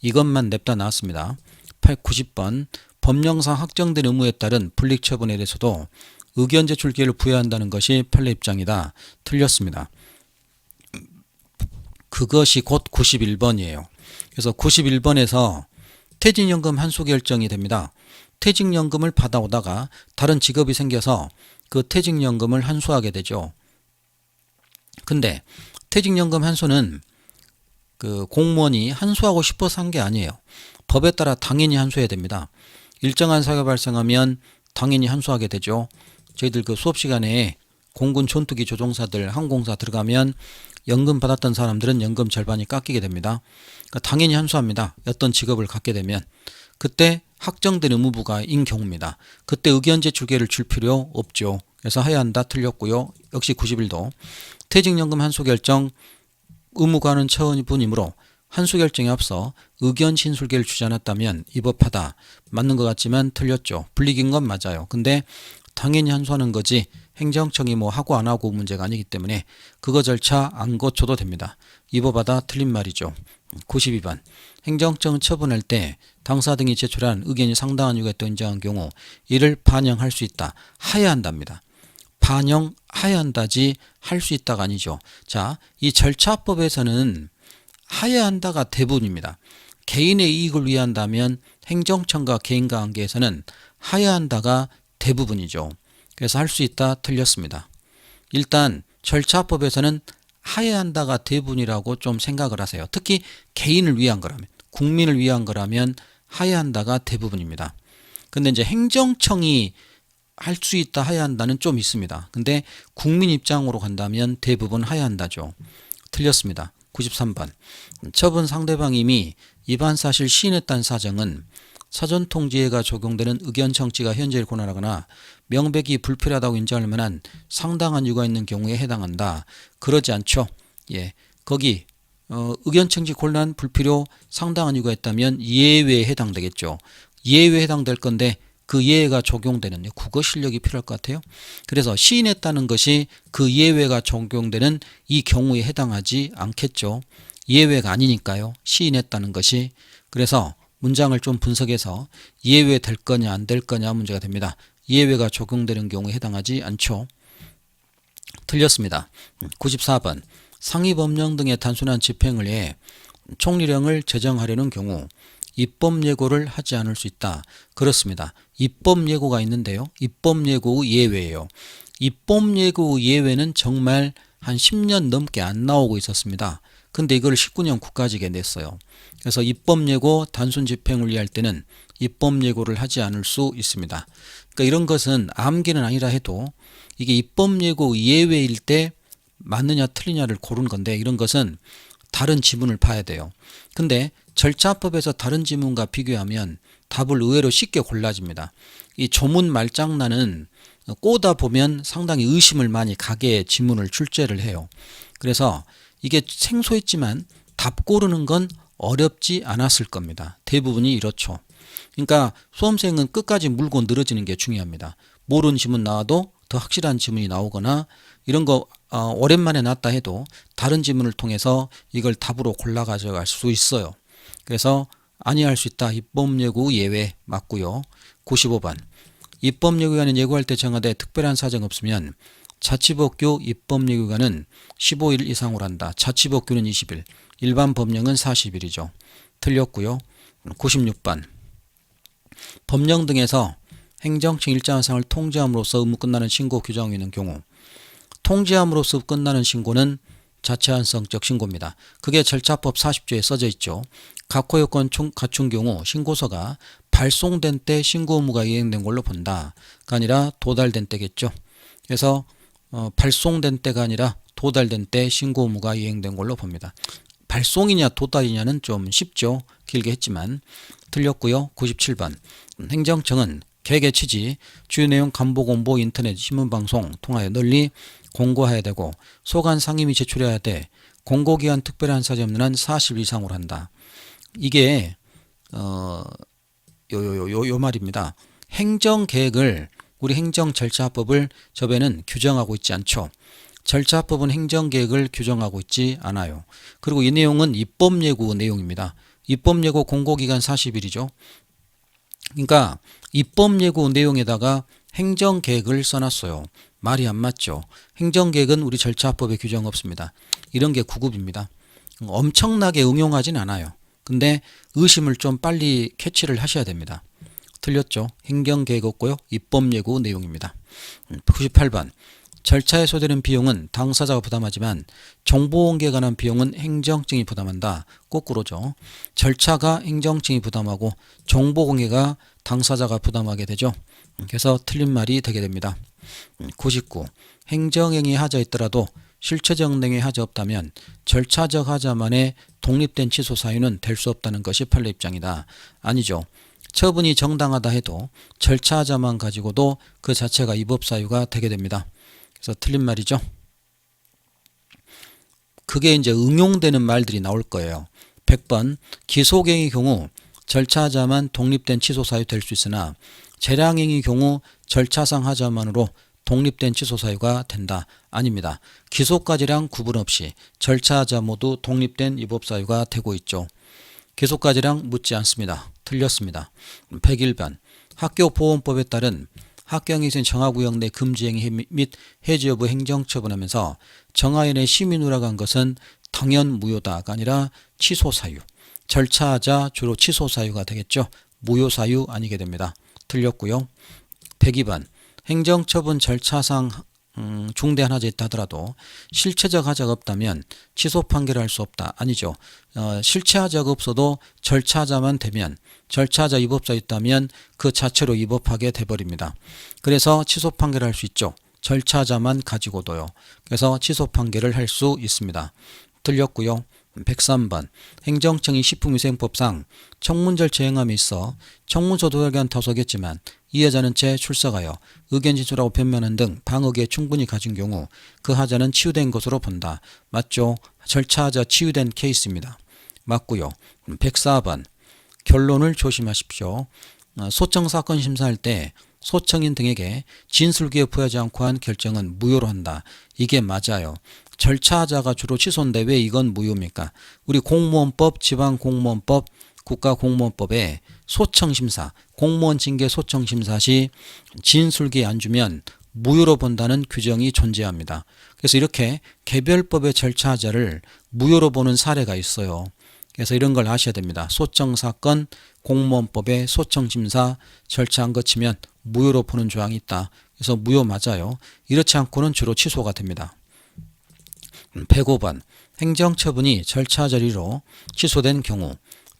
이것만 냅다 나왔습니다. 90번 법령상 확정된 의무에 따른 불이익 처분에 대해서도 의견 제출 기회를 부여한다는 것이 판례 입장이다. 틀렸습니다. 그것이 곧 91번이에요. 그래서 91번에서 퇴직연금 환수 결정이 됩니다. 퇴직연금을 받아오다가 다른 직업이 생겨서 그 퇴직연금을 환수하게 되죠. 근데 퇴직연금 환수는 그 공무원이 환수하고 싶어서 한 게 아니에요. 법에 따라 당연히 환수해야 됩니다. 일정한 사고가 발생하면 당연히 환수하게 되죠. 저희들 그 수업 시간에 공군 전투기 조종사들 항공사 들어가면 연금 받았던 사람들은 연금 절반이 깎이게 됩니다. 그러니까 당연히 환수합니다. 어떤 직업을 갖게 되면 그때 확정된 의무부가인 경우입니다. 그때 의견 제출 기회를 줄 필요 없죠. 그래서 해야 한다. 틀렸고요. 역시 91도 퇴직연금 환수 결정 의무가는 처분이므로 환수 결정에 앞서 의견 진술 기회를 주지 않았다면 위법하다. 맞는 것 같지만 틀렸죠. 불이익인 건 맞아요. 근데 당연히 환수하는 거지 행정청이 뭐 하고 안 하고 문제가 아니기 때문에 그거 절차 안 거쳐도 됩니다. 위법하다. 틀린 말이죠. 92번 행정청은 처분할 때 당사 등이 제출한 의견이 상당한 이유가 있다고 인정한 경우 이를 반영할 수 있다. 하야 한답니다. 반영하야 한다지 할 수 있다가 아니죠. 자, 이 절차법에서는 하야 한다가 대부분입니다. 개인의 이익을 위한다면 행정청과 개인과 관계에서는 하야 한다가 대부분이죠. 그래서 할 수 있다. 틀렸습니다. 일단 절차법에서는 하야 한다가 대부분이라고 좀 생각을 하세요. 특히 개인을 위한 거라면, 국민을 위한 거라면 하야 한다가 대부분입니다. 근데 이제 행정청이 할 수 있다 하야 한다는 좀 있습니다. 근데 국민 입장으로 간다면 대부분 하야 한다죠. 틀렸습니다. 93번. 처분 상대방이 이미 위반 사실 시인했다는 사정은 사전통지에가 적용되는 의견 청취가 현재를 고난하거나 명백히 불필요하다고 인정할 만한 상당한 이유가 있는 경우에 해당한다. 그러지 않죠. 예, 거기 의견 청취 곤란 불필요 상당한 이유가 있다면 예외에 해당되겠죠. 예외에 해당될 건데 그 예외가 적용되는 국어 실력이 필요할 것 같아요. 그래서 시인했다는 것이 그 예외가 적용되는 이 경우에 해당하지 않겠죠. 예외가 아니니까요. 시인했다는 것이. 그래서 문장을 좀 분석해서 예외 될 거냐 안 될 거냐 문제가 됩니다. 예외가 적용되는 경우에 해당하지 않죠. 틀렸습니다. 94번. 상위 법령 등의 단순한 집행을 위해 총리령을 제정하려는 경우 입법 예고를 하지 않을 수 있다. 그렇습니다. 입법 예고가 있는데요. 입법 예고 예외예요. 입법 예고 예외는 정말 한 10년 넘게 안 나오고 있었습니다. 근데 이걸 19년 국가직에 냈어요. 그래서 입법 예고 단순 집행을 위할 때는 입법 예고를 하지 않을 수 있습니다. 그러니까 이런 것은 암기는 아니라 해도 이게 입법 예고 예외일 때 맞느냐 틀리냐를 고르는 건데 이런 것은 다른 지문을 봐야 돼요. 근데 절차법에서 다른 지문과 비교하면 답을 의외로 쉽게 골라집니다. 이 조문 말장난은 꼬다 보면 상당히 의심을 많이 가게 지문을 출제를 해요. 그래서 이게 생소했지만 답 고르는 건 어렵지 않았을 겁니다. 대부분이 이렇죠. 그러니까 수험생은 끝까지 물고 늘어지는 게 중요합니다. 모르는 지문 나와도 더 확실한 지문이 나오거나 이런 거 오랜만에 났다 해도 다른 지문을 통해서 이걸 답으로 골라 가져갈 수 있어요. 그래서 아니할 수 있다. 입법예고 예외 맞고요. 95번. 입법예고기간은 예고할 때 정하되 특별한 사정 없으면 자치법규 입법예고기간은 15일 이상으로 한다. 자치법규는 20일, 일반 법령은 40일이죠. 틀렸고요. 96번. 법령 등에서 행정청 일정한 사항을 통지함으로써 의무 끝나는 신고 규정이 있는 경우 통지함으로써 끝나는 신고는 자체한성적 신고입니다. 그게 절차법 40조에 써져 있죠. 각호 요건 갖춘 경우 신고서가 발송된 때 신고 의무가 이행된 걸로 본다가 아니라 도달된 때겠죠. 그래서 발송된 때가 아니라 도달된 때 신고 의무가 이행된 걸로 봅니다. 발송이냐 도달이냐는 좀 쉽죠. 길게 했지만 틀렸고요. 97번. 행정청은 계획의 취지, 주요 내용 간보 공보 인터넷 신문방송 통하여 널리 공고해야 되고 소관 상임위 제출해야 돼. 공고기한 특별한 사정 없는 한 40일 이상으로 한다. 이게 요 말입니다. 행정계획을 우리 행정절차법을 저배는 규정하고 있지 않죠. 절차법은 행정계획을 규정하고 있지 않아요. 그리고 이 내용은 입법예고 내용입니다. 입법예고 공고기간 40일이죠. 그러니까 입법예고 내용에다가 행정계획을 써놨어요. 말이 안 맞죠. 행정계획은 우리 절차법에 규정 없습니다. 이런 게 9급입니다. 엄청나게 응용하진 않아요. 근데 의심을 좀 빨리 캐치를 하셔야 됩니다. 틀렸죠. 행정계획 없고요. 입법예고 내용입니다. 98번. 절차에 소요되는 비용은 당사자가 부담하지만 정보공개에 관한 비용은 행정청이 부담한다. 거꾸로죠. 절차가 행정청이 부담하고 정보공개가 당사자가 부담하게 되죠. 그래서 틀린 말이 되게 됩니다. 99. 행정행위 하자 있더라도 실체적 행위 하자 없다면 절차적 하자만의 독립된 취소 사유는 될 수 없다는 것이 판례 입장이다. 아니죠. 처분이 정당하다 해도 절차 하자만 가지고도 그 자체가 위법 사유가 되게 됩니다. 그래서 틀린 말이죠. 그게 이제 응용되는 말들이 나올 거예요. 100번. 기소행위 경우 절차하자만 독립된 취소 사유 될 수 있으나 재량행위 경우 절차상 하자만으로 독립된 취소 사유가 된다. 아닙니다. 기소까지랑 구분 없이 절차하자 모두 독립된 위법 사유가 되고 있죠. 기소까지랑 묻지 않습니다. 틀렸습니다. 101번. 학교보건법에 따른 학교행위생 정하구역 내 금지행위 및 해지 여부 행정처분하면서 정하인의 심의 누락한 것은 당연 무효다가 아니라 취소사유. 절차하자 주로 취소사유가 되겠죠. 무효사유 아니게 됩니다. 틀렸고요. 102번. 행정처분 절차상 중대한 하자 있다 하더라도 실체적 하자가 없다면 취소 판결을 할 수 없다. 아니죠. 실체 하자가 없어도 절차 하자만 되면 절차 하자 위법사 있다면 그 자체로 위법하게 돼버립니다. 그래서 취소 판결을 할 수 있죠. 절차 하자만 가지고도요. 그래서 취소 판결을 할 수 있습니다. 틀렸고요. 103번 행정청이 식품위생법상 청문 절차 행함에 있어 청문서 도달한 타소겠지만 이하자는 채 출석하여 의견 진술하고 변명하는 등 방어기에 충분히 가진 경우 그 하자는 치유된 것으로 본다. 맞죠? 절차하자 치유된 케이스입니다. 맞고요. 104번 결론을 조심하십시오. 소청 사건 심사할 때 소청인 등에게 진술기에 부여하지 않고 한 결정은 무효로 한다. 이게 맞아요. 절차하자가 주로 취소인데 왜 이건 무효입니까? 우리 공무원법, 지방공무원법, 국가공무원법에 소청심사, 공무원 징계 소청심사 시 진술기에 안 주면 무효로 본다는 규정이 존재합니다. 그래서 이렇게 개별법의 절차하자를 무효로 보는 사례가 있어요. 그래서 이런 걸 아셔야 됩니다. 소청사건, 공무원법의 소청심사 절차 안 거치면 무효로 보는 조항이 있다. 그래서 무효 맞아요. 이렇지 않고는 주로 취소가 됩니다. 105번 행정처분이 절차자리로 취소된 경우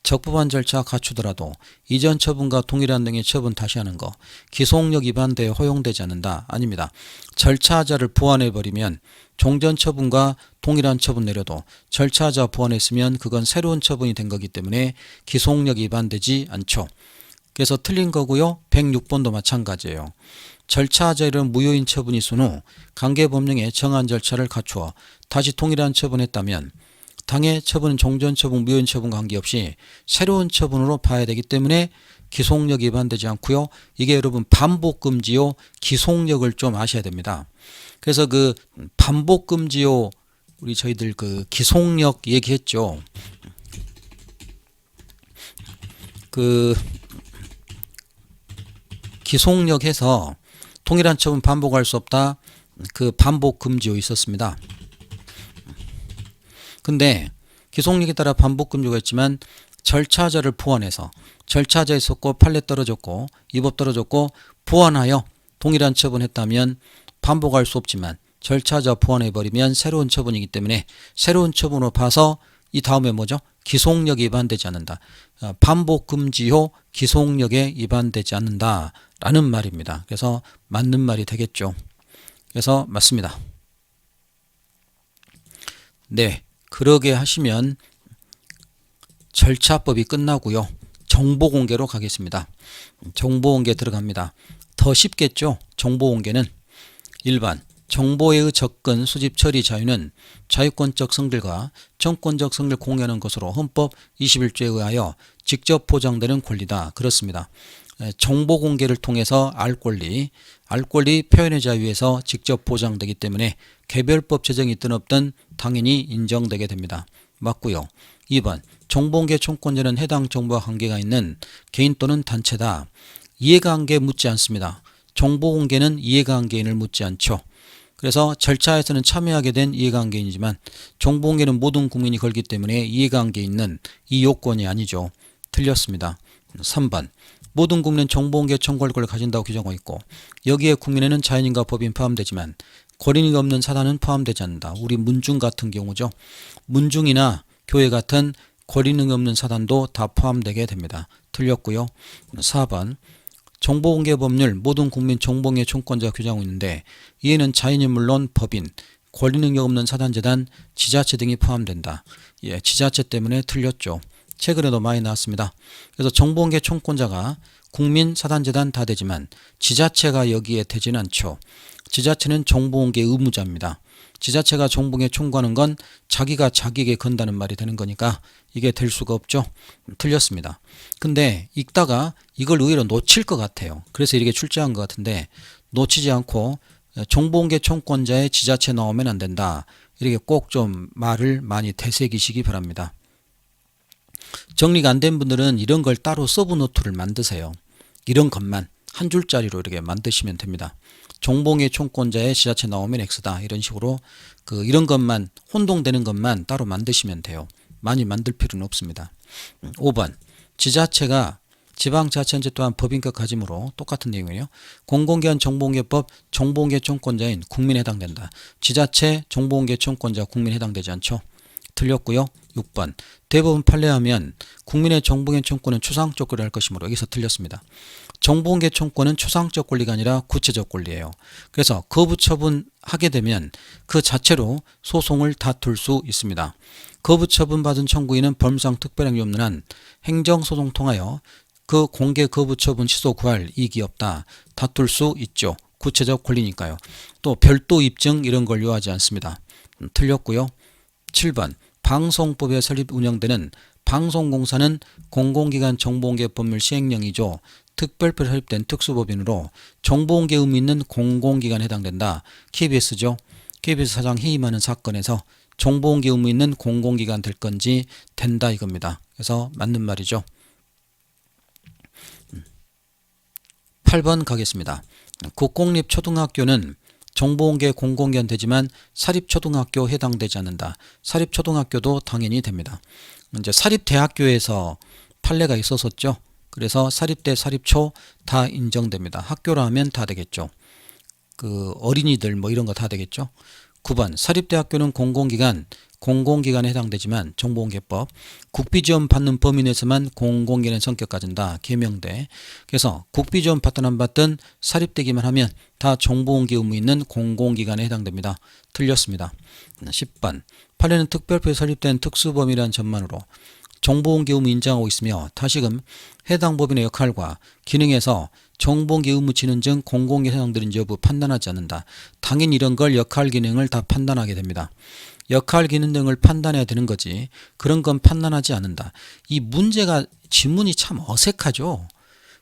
적법한 절차 갖추더라도 이전 처분과 동일한 등의 처분 다시 하는 거 기속력 위반대에 허용되지 않는다. 아닙니다. 절차자를 보완해버리면 종전 처분과 동일한 처분 내려도 절차자 보완했으면 그건 새로운 처분이 된 거기 때문에 기속력 위반되지 않죠. 그래서 틀린 거고요. 106번도 마찬가지예요. 절차하자 이런 무효인 처분이 있은 후 관계법령에 정한 절차를 갖추어 다시 동일한 처분했다면 당해 처분은 종전 처분, 무효인 처분 관계없이 새로운 처분으로 봐야 되기 때문에 기속력 위반되지 않고요. 이게 여러분 반복금지요. 기속력을 좀 아셔야 됩니다. 그래서 그 반복금지요. 우리 저희들 그 기속력 얘기했죠. 그 기속력 해서 동일한 처분 반복할 수 없다. 그 반복금지요 있었습니다. 근데 기속력에 따라 반복금지가 있지만 절차자를 보완해서 절차자에 있었고 판례 떨어졌고 위법 떨어졌고 보완하여 동일한 처분했다면 반복할 수 없지만 절차자 보완해버리면 새로운 처분이기 때문에 새로운 처분으로 봐서 이 다음에 뭐죠? 기속력이 위반되지 않는다. 반복금지효 기속력에 위반되지 않는다 라는 말입니다. 그래서 맞는 말이 되겠죠. 그래서 맞습니다. 네, 그러게 하시면 절차법이 끝나고요. 정보공개로 가겠습니다. 정보공개 들어갑니다. 더 쉽겠죠. 정보공개는 일반 정보의 접근, 수집, 처리 자유는 자유권적 성질과 정권적 성질을 공유하는 것으로 헌법 21조에 의하여 직접 보장되는 권리다. 그렇습니다. 정보 공개를 통해서 알 권리 표현의 자유에서 직접 보장되기 때문에 개별법 제정이 있든 없든 당연히 인정되게 됩니다. 맞고요. 2번 정보공개 총권자는 해당 정보와 관계가 있는 개인 또는 단체다. 이해관계 묻지 않습니다. 정보공개는 이해관계인을 묻지 않죠. 그래서 절차에서는 참여하게 된 이해관계인이지만 정보공개는 모든 국민이 걸기 때문에 이해관계 있는 이 요건이 아니죠. 틀렸습니다. 3번 모든 국민은 정보공개 청구할 권리를 가진다고 규정하고 있고 여기에 국민에는 자연인과 법인 포함되지만 권인이 없는 사단은 포함되지 않는다. 우리 문중 같은 경우죠. 문중이나 교회 같은 권인이 없는 사단도 다 포함되게 됩니다. 틀렸고요. 4번 정보공개 법률 모든 국민 정보공개 총권자가 규정하고 있는데 이에는 자연인 물론 법인, 권리능력 없는 사단재단, 지자체 등이 포함된다. 예, 지자체 때문에 틀렸죠. 최근에도 많이 나왔습니다. 그래서 정보공개 총권자가 국민, 사단재단 다 되지만 지자체가 여기에 되지는 않죠. 지자체는 정보공개 의무자입니다. 지자체가 정보공개 청구하는 건 자기가 자기에게 건다는 말이 되는 거니까 이게 될 수가 없죠. 틀렸습니다. 근데 읽다가 이걸 의외로 놓칠 것 같아요. 그래서 이렇게 출제한 것 같은데 놓치지 않고 정보공개 총권자의 지자체 나오면 안 된다. 이렇게 꼭 좀 말을 많이 되새기시기 바랍니다. 정리가 안 된 분들은 이런 걸 따로 서브노트를 만드세요. 이런 것만 한 줄짜리로 이렇게 만드시면 됩니다. 정보공개 총권자의 지자체 나오면 X다. 이런 식으로 이런 것만 혼동되는 것만 따로 만드시면 돼요. 많이 만들 필요는 없습니다. 5번 지자체가 지방자치단체 또한 법인격 가짐으로 똑같은 내용이에요. 공공기관 정보공개법 정보공개 총권자인 국민에 해당된다. 지자체 정보공개 총권자 국민에 해당되지 않죠. 틀렸고요. 6번 대법원 판례하면 국민의 정보공개 청구는 추상적 권리를 할 것이므로 여기서 틀렸습니다. 정보공개 청구는 추상적 권리가 아니라 구체적 권리예요. 그래서 거부 처분하게 되면 그 자체로 소송을 다툴 수 있습니다. 거부 처분받은 청구인은 법률상 특별한 이유 없는 한 행정소송 통하여 그 공개 거부 처분 취소 구할 이익이 없다. 다툴 수 있죠. 구체적 권리니까요. 또 별도 입증 이런 걸 요하지 않습니다. 틀렸고요. 7번 방송법에 설립 운영되는 방송공사는 공공기관 정보공개 법률 시행령이죠. 특별법에 설립된 특수법인으로 정보공개 의무 있는 공공기관에 해당된다. KBS죠. KBS 사장 해임하는 사건에서 정보공개 의무 있는 공공기관 될 건지 된다 이겁니다. 그래서 맞는 말이죠. 8번 가겠습니다. 국공립초등학교는 정보공개 공공기관 되지만 사립초등학교 해당되지 않는다. 사립초등학교도 당연히 됩니다. 이제 사립대학교에서 판례가 있었었죠. 그래서 사립대, 사립초 다 인정됩니다. 학교라 하면 다 되겠죠. 그 어린이들 뭐 이런 거 다 되겠죠. 9번 사립대학교는 공공기관에 해당되지만 정보공개법 국비지원 받는 범위 내에서만 공공기관의 성격 가진다. 개명돼. 그래서 국비지원 받든 안 받든 사립되기만 하면 다 정보공개 의무 있는 공공기관에 해당됩니다. 틀렸습니다. 10번 판례는 특별법에 설립된 특수범위라는 전만으로 정보공개 의무 인정하고 있으며 다시금 해당 법인의 역할과 기능에서 정보공개 의무 지능 등 공공기관에 해당되는지 여부 판단하지 않는다. 당연히 이런 걸 역할 기능을 다 판단하게 됩니다. 역할 기능 등을 판단해야 되는 거지 그런 건 판단하지 않는다. 이 문제가 지문이 참 어색하죠.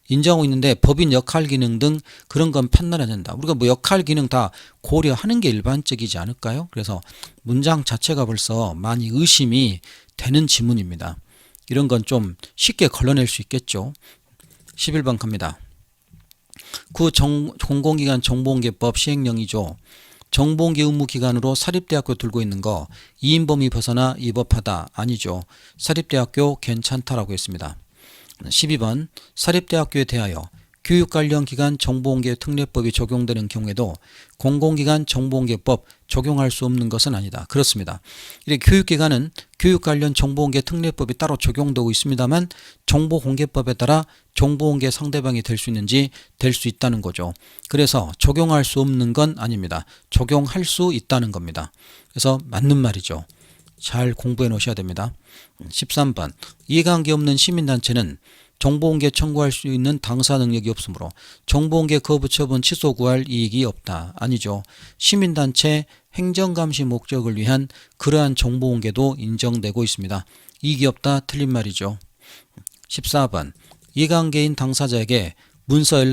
인정하고 있는데 법인 역할 기능 등 그런 건 판단해야 된다. 우리가 뭐 역할 기능 다 고려하는 게 일반적이지 않을까요? 그래서 문장 자체가 벌써 많이 의심이 되는 지문입니다. 이런 건 좀 쉽게 걸러낼 수 있겠죠. 11번 갑니다. 공공기관 정보공개법 시행령이죠. 정보공개 의무기관으로 사립대학교 들고 있는 거 2인 범위 벗어나 위법하다. 아니죠. 사립대학교 괜찮다라고 했습니다. 12번 사립대학교에 대하여 교육 관련 기관 정보공개 특례법이 적용되는 경우에도 공공기관 정보공개법 적용할 수 없는 것은 아니다. 그렇습니다. 이렇게 교육기관은 교육 관련 정보공개 특례법이 따로 적용되고 있습니다만 정보공개법에 따라 정보공개 상대방이 될 수 있는지 될 수 있다는 거죠. 그래서 적용할 수 없는 건 아닙니다. 적용할 수 있다는 겁니다. 그래서 맞는 말이죠. 잘 공부해 놓으셔야 됩니다. 13번 이해관계 없는 시민단체는 정보공개 청구할 수 있는 당사 능력이 없으므로 정보공개 거부 처분 취소 구할 이익이 없다. 아니죠. 시민단체 행정감시 목적을 위한 그러한 정보공개도 인정되고 있습니다. 이익이 없다. 틀린 말이죠. 14번 이해관계인 당사자에게 문서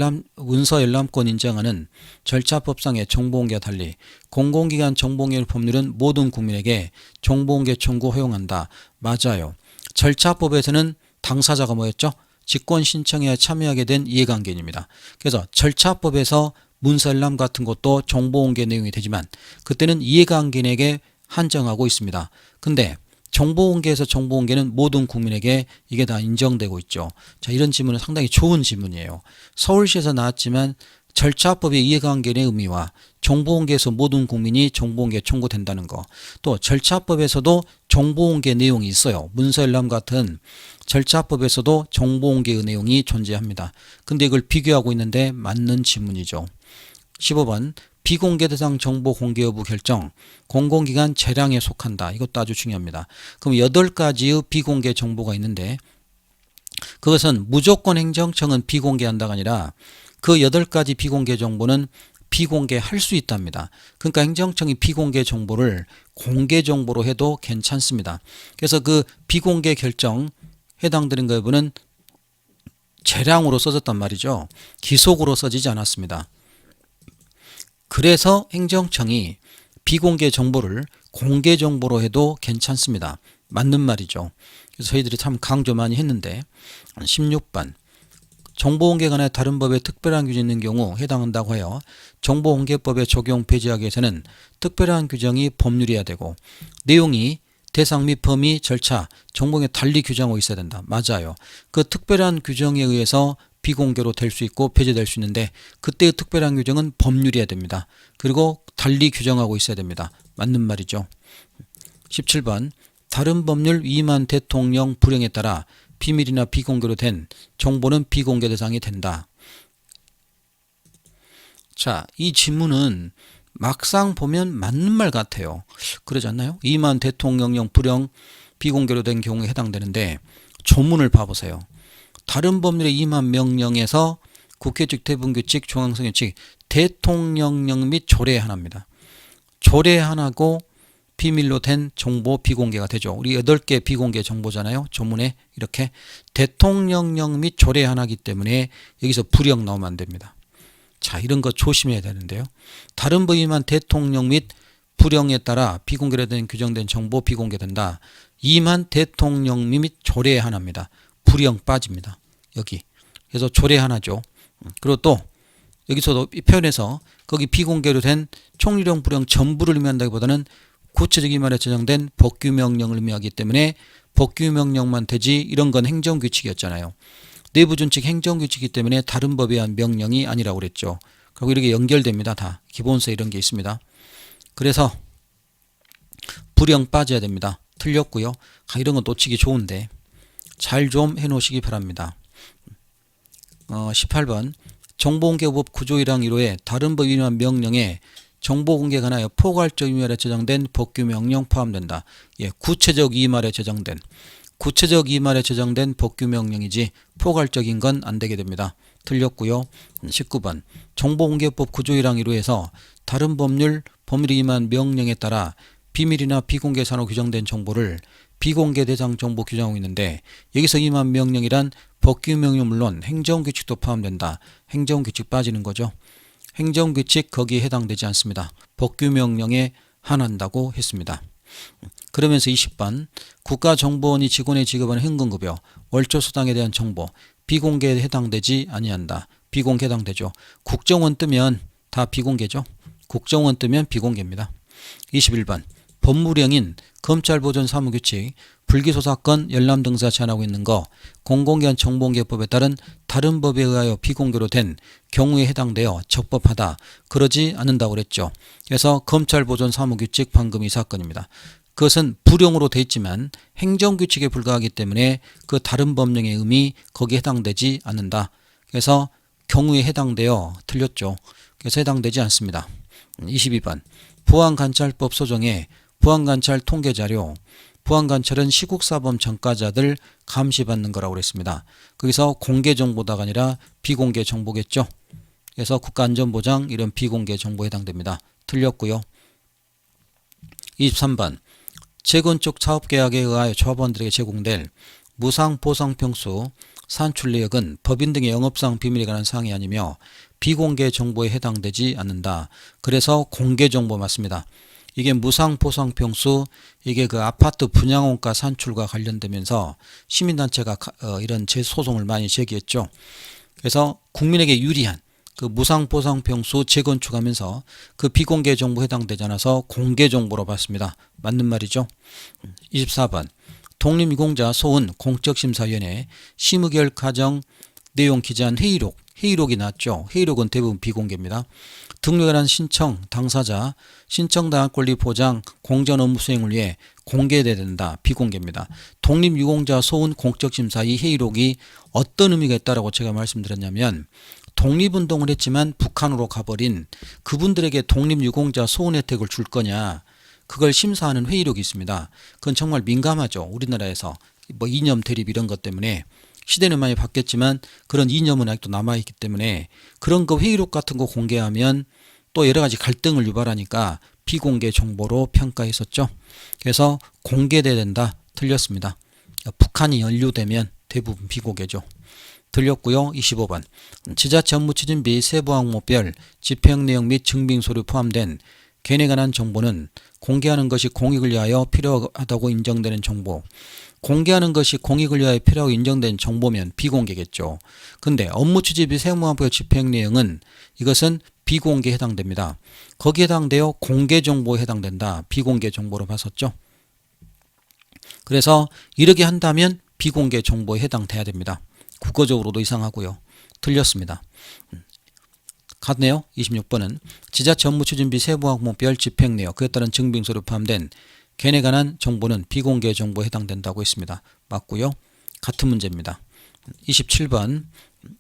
열람권 인정하는 절차법상의 정보공개와 달리 공공기관 정보공개 법률은 모든 국민에게 정보공개 청구 허용한다. 맞아요. 절차법에서는 당사자가 뭐였죠? 직권 신청에 참여하게 된 이해관계인입니다. 그래서 절차법에서 문서 열람 같은 것도 정보공개 내용이 되지만 그때는 이해관계인에게 한정하고 있습니다. 근데 정보공개에서 정보공개는 모든 국민에게 이게 다 인정되고 있죠. 자, 이런 질문은 상당히 좋은 질문이에요. 서울시에서 나왔지만 절차법의 이해관계의 의미와 정보공개에서 모든 국민이 정보공개 청구된다는 거, 또 절차법에서도 정보공개 내용이 있어요. 문서열람 같은 절차법에서도 정보공개의 내용이 존재합니다. 근데 이걸 비교하고 있는데 맞는 질문이죠. 15번 비공개 대상 정보 공개 여부 결정 공공기관 재량에 속한다. 이것도 아주 중요합니다. 그럼 8가지의 비공개 정보가 있는데 그것은 무조건 행정청은 비공개한다가 아니라 그 8가지 비공개 정보는 비공개할 수 있답니다. 그러니까 행정청이 비공개 정보를 공개 정보로 해도 괜찮습니다. 그래서 그 비공개 결정 해당되는 거 여부는 재량으로 써졌단 말이죠. 기속으로 써지지 않았습니다. 그래서 행정청이 비공개 정보를 공개 정보로 해도 괜찮습니다. 맞는 말이죠. 그래서 저희들이 참 강조 많이 했는데 16번 정보공개 관한 다른 법에 특별한 규정이 있는 경우 해당한다고 하여 정보공개법의 적용 폐지하기 위해서는 특별한 규정이 법률이어야 되고 내용이 대상 및 범위 절차 정보공개 달리 규정하고 있어야 된다. 맞아요. 그 특별한 규정에 의해서 비공개로 될 수 있고 폐지될 수 있는데 그때의 특별한 규정은 법률이어야 됩니다. 그리고 달리 규정하고 있어야 됩니다. 맞는 말이죠. 17번 다른 법률 위임한 대통령 불령에 따라 비밀이나 비공개로 된 정보는 비공개 대상이 된다. 자, 이 지문은 막상 보면 맞는 말 같아요. 그러지 않나요? 위임한 대통령령 불령 비공개로 된 경우에 해당되는데 조문을 봐보세요. 다른 법률의 위임한 명령에서 국회 측 대분규칙 중앙선거칙 대통령령 및 조례 하나입니다. 조례 하나고 비밀로 된 정보 비공개가 되죠. 우리 8개 비공개 정보잖아요. 조문에 이렇게 대통령령 및 조례 하나이기 때문에 여기서 불령 나오면 안 됩니다. 자, 이런 거 조심해야 되는데요. 다른 법위만 대통령 및 불령에 따라 비공개로 된 규정된 정보 비공개된다. 위임한 대통령 및 조례 하나입니다. 불령 빠집니다. 여기. 그래서 조례 하나죠. 그리고 또 여기서도 이 표현에서 거기 비공개로 된 총리령 불령 전부를 의미한다기보다는 구체적 위임안에 제정된 법규명령을 의미하기 때문에 법규명령만 되지 이런 건 행정규칙이었잖아요. 내부준칙 행정규칙이기 때문에 다른 법에 의한 명령이 아니라고 그랬죠. 그리고 이렇게 연결됩니다. 다 기본서 이런 게 있습니다. 그래서 불령 빠져야 됩니다. 틀렸고요. 이런 건 놓치기 좋은데 잘 좀 해놓으시기 바랍니다. 18번 정보공개법 9조 1항 1호에 다른 법에 의한 명령에 정보공개가 관하여 포괄적 위임안에 제정된 법규명령 포함된다. 예, 구체적 위임안에 제정된 법규명령이지 포괄적인 건 안 되게 됩니다. 틀렸고요. 19번 정보공개법 9조 1항 1호에서 다른 법률 위임한 명령에 따라 비밀이나 비공개 사안으로 규정된 정보를 비공개 대상 정보 규정하고 있는데 여기서 위임한 명령이란 법규명령 물론 행정규칙도 포함된다. 행정규칙 빠지는 거죠. 행정규칙 거기에 해당되지 않습니다. 법규명령에 한한다고 했습니다. 그러면서 20번 국가정보원이 직원에 지급하는 현금급여, 월초수당에 대한 정보 비공개에 해당되지 아니한다. 비공개 해당되죠. 국정원 뜨면 다 비공개죠. 국정원 뜨면 비공개입니다. 21번 법무령인 검찰보존사무규칙 불기소 사건 열람 등사 제한하고 있는 거 공공기관 정보공개법에 따른 다른 법에 의하여 비공개로 된 경우에 해당되어 적법하다. 그러지 않는다고 그랬죠. 그래서 검찰보존사무규칙 방금 이 사건입니다. 그것은 불령으로 돼 있지만 행정규칙에 불과하기 때문에 그 다른 법령의 의미 거기에 해당되지 않는다. 그래서 경우에 해당되어 틀렸죠. 그래서 해당되지 않습니다. 22번 보안관찰법 소정에 보안관찰 통계자료 보안관찰은 시국사범 전과자들 감시받는 거라고 그랬습니다. 거기서 공개정보다가 아니라 비공개 정보겠죠. 그래서 국가안전보장 이런 비공개 정보에 해당됩니다. 틀렸고요. 23번 재건축 사업계약에 의하여 조합원들에게 제공될 무상보상평수 산출내역은 법인 등의 영업상 비밀에 관한 사항이 아니며 비공개 정보에 해당되지 않는다. 그래서 공개정보 맞습니다. 이게 무상보상평수 이게 그 아파트 분양원가 산출과 관련되면서 시민단체가 이런 재소송을 많이 제기했죠. 그래서 국민에게 유리한 그 무상보상평수 재건축하면서 그 비공개 정보 해당되지 않아서 공개정보로 봤습니다. 맞는 말이죠. 24번 독립유공자 소은 공적심사위원회 심의결 과정 내용 기재한 회의록이 나왔죠. 회의록은 대부분 비공개입니다. 등록에 관한 신청 당사자 신청당할 권리 보장 공전 업무 수행을 위해 공개돼야 된다. 비공개입니다. 독립유공자 소은 공적심사위 회의록이 어떤 의미가 있다라고 제가 말씀드렸냐면 독립운동을 했지만 북한으로 가버린 그분들에게 독립유공자 소은 혜택을 줄 거냐 그걸 심사하는 회의록이 있습니다. 그건 정말 민감하죠. 우리나라에서 뭐 이념 대립 이런 것 때문에 시대는 많이 바뀌었지만 그런 이념은 아직도 남아있기 때문에 그런 거 회의록 같은 거 공개하면 또 여러 가지 갈등을 유발하니까 비공개 정보로 평가했었죠. 그래서 공개돼야 된다. 틀렸습니다. 북한이 연루되면 대부분 비공개죠. 틀렸고요. 25번 지자체 업무 추진 비 세부 항목별 집행 내용 및 증빙 서류 포함된 개인에 관한 정보는 공개하는 것이 공익을 위하여 필요하다고 인정되는 정보 공개하는 것이 공익을 위하여 필요하고 인정된 정보면 비공개겠죠. 근데 업무 추진 비 세무항목별 집행 내용은 이것은 비공개에 해당됩니다. 거기에 해당되어 공개 정보에 해당된다. 비공개 정보로 봤었죠. 그래서 이렇게 한다면 비공개 정보에 해당돼야 됩니다. 국어적으로도 이상하고요. 틀렸습니다. 같네요. 26번은 지자체 업무 추진비 세부 항목별 집행 내역 그에 따른 증빙서류 포함된 걔네 관한 정보는 비공개 정보에 해당된다고 했습니다. 맞고요. 같은 문제입니다. 27번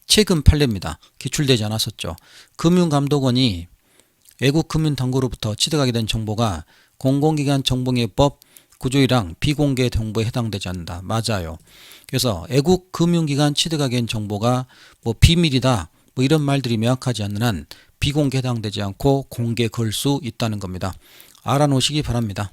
최근 판례입니다. 기출되지 않았었죠. 금융감독원이 외국 금융당국으로부터 취득하게 된 정보가 공공기관 정보개혁법 9조이랑 비공개 정보에 해당되지 않는다. 맞아요. 그래서 외국 금융기관 취득하게 된 정보가 뭐 비밀이다 뭐 이런 말들이 명확하지 않는 한 비공개 해당되지 않고 공개 걸 수 있다는 겁니다. 알아놓으시기 바랍니다.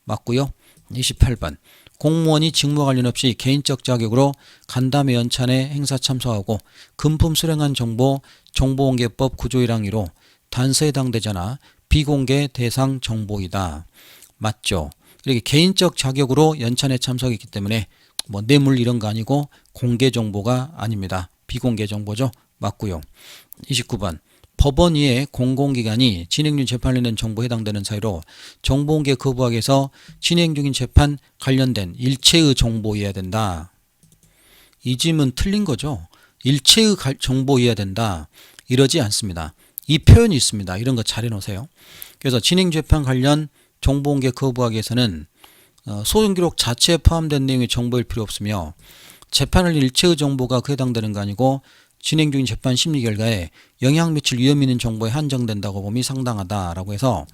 맞고요. 28번 공무원이 직무 관련 없이 개인적 자격으로 간담회 연찬에 행사 참석하고 금품 수령한 정보 정보공개법 9조 1항 1호 단서에 해당되지 않아 비공개 대상 정보이다. 맞죠? 이렇게 개인적 자격으로 연찬에 참석했기 때문에 뭐 뇌물 이런 거 아니고 공개 정보가 아닙니다. 비공개 정보죠. 맞고요. 29번 법원 이외 공공기관이 진행 중 재판 관련된 정보에 해당되는 사유로 정보공개 거부하기 위해서 진행 중인 재판 관련된 일체의 정보여야 된다. 이 질문 틀린 거죠. 일체의 정보여야 된다. 이러지 않습니다. 이 표현이 있습니다. 이런 거 잘 해놓으세요. 그래서 진행 재판 관련 정보공개 거부하기 위해서는 소송기록 자체에 포함된 내용의 정보일 필요 없으며 재판을 일체의 정보가 그 해당되는 거 아니고 진행 중인 재판 심리 결과에 영향 미칠 위험 있는 정보에 한정된다고 봄이 상당하다라고 해서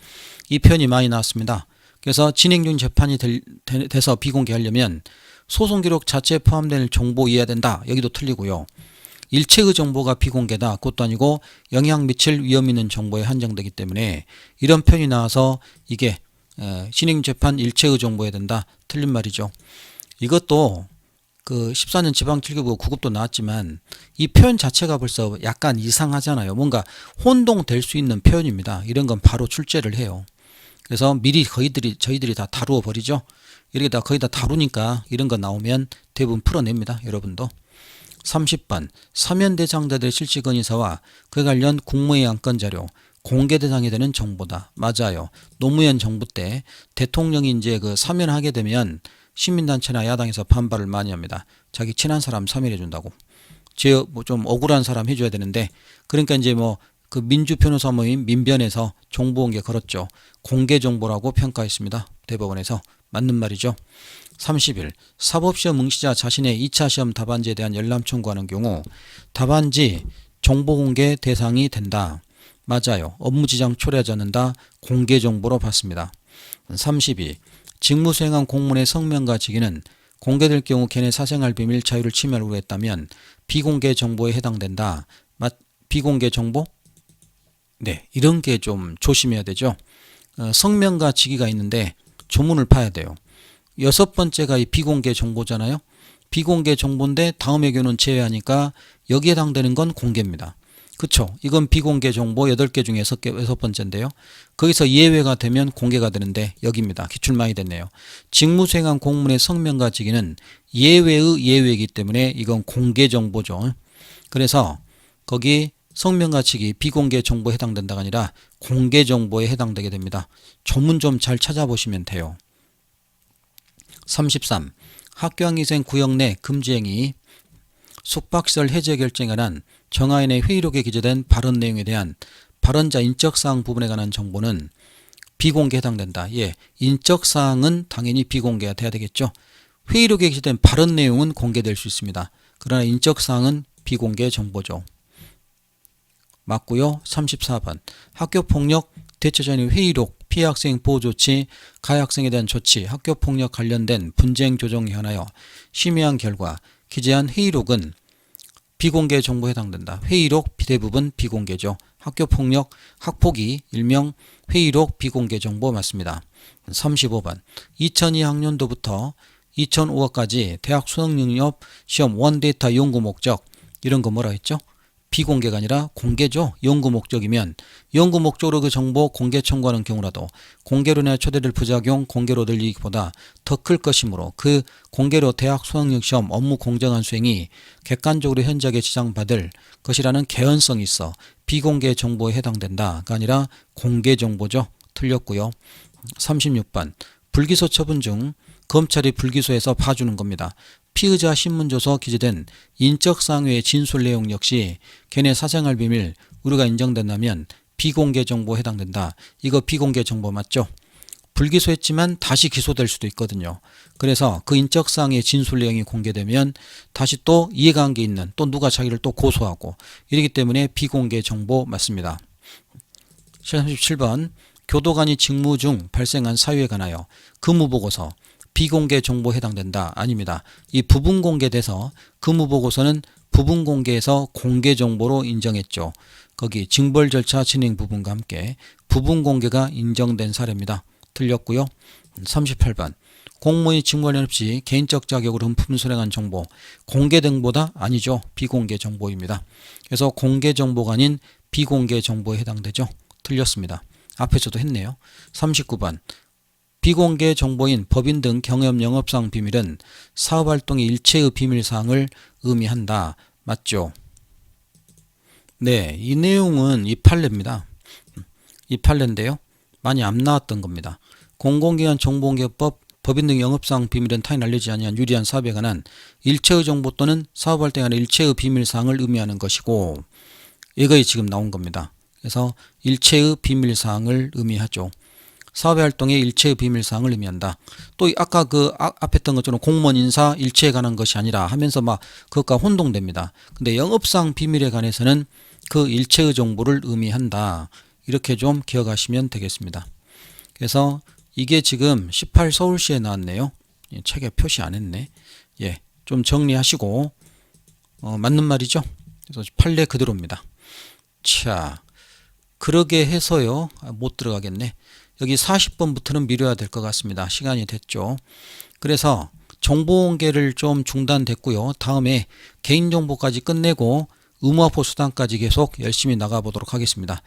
이 표현이 많이 나왔습니다. 그래서 진행 중인 재판이 돼서 비공개하려면 소송기록 자체에 포함된 정보이어야 된다. 여기도 틀리고요. 일체의 정보가 비공개다. 그것도 아니고 영향 미칠 위험 있는 정보에 한정되기 때문에 이런 표현이 나와서 이게 진행 재판 일체의 정보여야 된다. 틀린 말이죠. 이것도 그 14년 지방출구부 9급도 나왔지만 이 표현 자체가 벌써 약간 이상하잖아요. 뭔가 혼동될 수 있는 표현입니다. 이런 건 바로 출제를 해요. 그래서 미리 저희들이 다 다루어 버리죠. 이렇게 다 거의 다 다루니까 이런 거 나오면 대부분 풀어냅니다. 여러분도. 30번 사면 대상자들의 실질 건의사와 그에 관련 국무회의 안건 자료 공개 대상이 되는 정보다. 맞아요. 노무현 정부 때 대통령이 이제 그 사면하게 되면 시민단체나 야당에서 반발을 많이 합니다. 자기 친한 사람 사면해 준다고. 뭐 좀 억울한 사람 해줘야 되는데 그러니까 이제 뭐 그 민주변호사 모임 민변에서 정보공개 걸었죠. 공개 정보라고 평가했습니다. 대법원에서. 맞는 말이죠. 30일 사법시험 응시자 자신의 2차 시험 답안지에 대한 열람 청구하는 경우 답안지 정보공개 대상이 된다. 맞아요. 업무지장 초래하지 않는다. 공개정보로 봤습니다. 32. 직무 수행한 공무원의 성명과 직위는 공개될 경우 걔네 사생활 비밀 자유를 침해하려고 했다면 비공개 정보에 해당된다. 비공개 정보? 네, 이런 게 좀 조심해야 되죠. 성명과 직위가 있는데 조문을 파야 돼요. 6번째가 이 비공개 정보잖아요. 비공개 정보인데 다음의 경우는 제외하니까 여기에 해당되는 건 공개입니다. 그쵸? 이건 비공개 정보 8개 중에 6번째인데요. 거기서 예외가 되면 공개가 되는데 여기입니다. 기출 많이 됐네요. 직무 수행한 공무원의 성명과 직위는 예외의 예외이기 때문에 이건 공개 정보죠. 그래서 거기 성명과 직위 비공개 정보에 해당된다가 아니라 공개 정보에 해당되게 됩니다. 조문 좀 잘 찾아보시면 돼요. 33. 학교학위생 구역 내 금지행위 숙박시설 해제 결정에 관한 정하인의 회의록에 기재된 발언 내용에 대한 발언자 인적사항 부분에 관한 정보는 비공개에 해당된다. 예, 인적사항은 당연히 비공개가 돼야 되겠죠. 회의록에 기재된 발언 내용은 공개될 수 있습니다. 그러나 인적사항은 비공개 정보죠. 맞고요. 34번 학교폭력 대처자의 회의록, 피해 학생 보호조치, 가해 학생에 대한 조치, 학교폭력 관련된 분쟁 조정에 관하여 심의한 결과 기재한 회의록은 비공개 정보에 해당된다. 회의록 대부분 비공개죠. 학교폭력 학폭위 일명 회의록 비공개 정보 맞습니다. 35번 2002학년도부터 2005학까지 대학 수능능력 시험 원데이터 연구 목적 이런 거 뭐라 했죠? 비공개가 아니라 공개죠. 연구 목적이면 연구 목적으로 그 정보 공개 청구하는 경우라도 공개로 인해 초래될 부작용 공개로 될 이익보다 더 클 것이므로 그 공개로 대학 수학력 시험 업무 공정한 수행이 객관적으로 현저하게 지장받을 것이라는 개연성이 있어 비공개 정보에 해당된다가 아니라 공개 정보죠. 틀렸고요. 36번 불기소 처분 중 검찰이 불기소해서 봐주는 겁니다. 피의자 신문조서 기재된 인적사항 외의 진술 내용 역시 걔네 사생활 비밀 우리가 인정된다면 비공개 정보에 해당된다. 이거 비공개 정보 맞죠? 불기소했지만 다시 기소될 수도 있거든요. 그래서 그 인적사항의 진술 내용이 공개되면 다시 또 이해관계 있는 또 누가 자기를 또 고소하고 이러기 때문에 비공개 정보 맞습니다. 37번 교도관이 직무 중 발생한 사유에 관하여 근무보고서 비공개 정보에 해당된다. 아닙니다. 이 부분 공개돼서 근무보고서는 부분 공개에서 공개 정보로 인정했죠. 거기 징벌 절차 진행 부분과 함께 부분 공개가 인정된 사례입니다. 틀렸고요. 38번 공무원이 직무관련 없이 개인적 자격으로 흠품 수령한 정보 공개된 보다 아니죠. 비공개 정보입니다. 그래서 공개 정보가 아닌 비공개 정보에 해당되죠. 틀렸습니다. 앞에서도 했네요. 39번 비공개 정보인 법인 등 경영 영업상 비밀은 사업활동의 일체의 비밀사항을 의미한다. 맞죠? 네, 이 내용은 이 판례입니다. 이 판례인데요. 많이 안 나왔던 겁니다. 공공기관 정보공개법 법인 등 영업상 비밀은 타인 알려지지 아니한 유리한 사업에 관한 일체의 정보 또는 사업활동에 관한 일체의 비밀사항을 의미하는 것이고 이거에 지금 나온 겁니다. 그래서 일체의 비밀사항을 의미하죠. 사업의 활동의 일체의 비밀사항을 의미한다. 또 아까 그 앞에 했던 것처럼 공무원 인사 일체에 관한 것이 아니라 하면서 막 그것과 혼동됩니다. 근데 영업상 비밀에 관해서는 그 일체의 정보를 의미한다. 이렇게 좀 기억하시면 되겠습니다. 그래서 이게 지금 18 서울시에 나왔네요. 책에 표시 안 했네. 예, 좀 정리하시고 맞는 말이죠. 그래서 판례 그대로입니다. 자, 그러게 해서요. 못 들어가겠네. 여기 40번부터는 미뤄야 될 것 같습니다. 시간이 됐죠. 그래서 정보공개를 좀 중단됐고요. 다음에 개인정보까지 끝내고 의무화포 수단까지 계속 열심히 나가보도록 하겠습니다.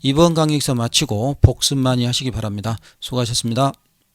이번 강의에서 마치고 복습 많이 하시기 바랍니다. 수고하셨습니다.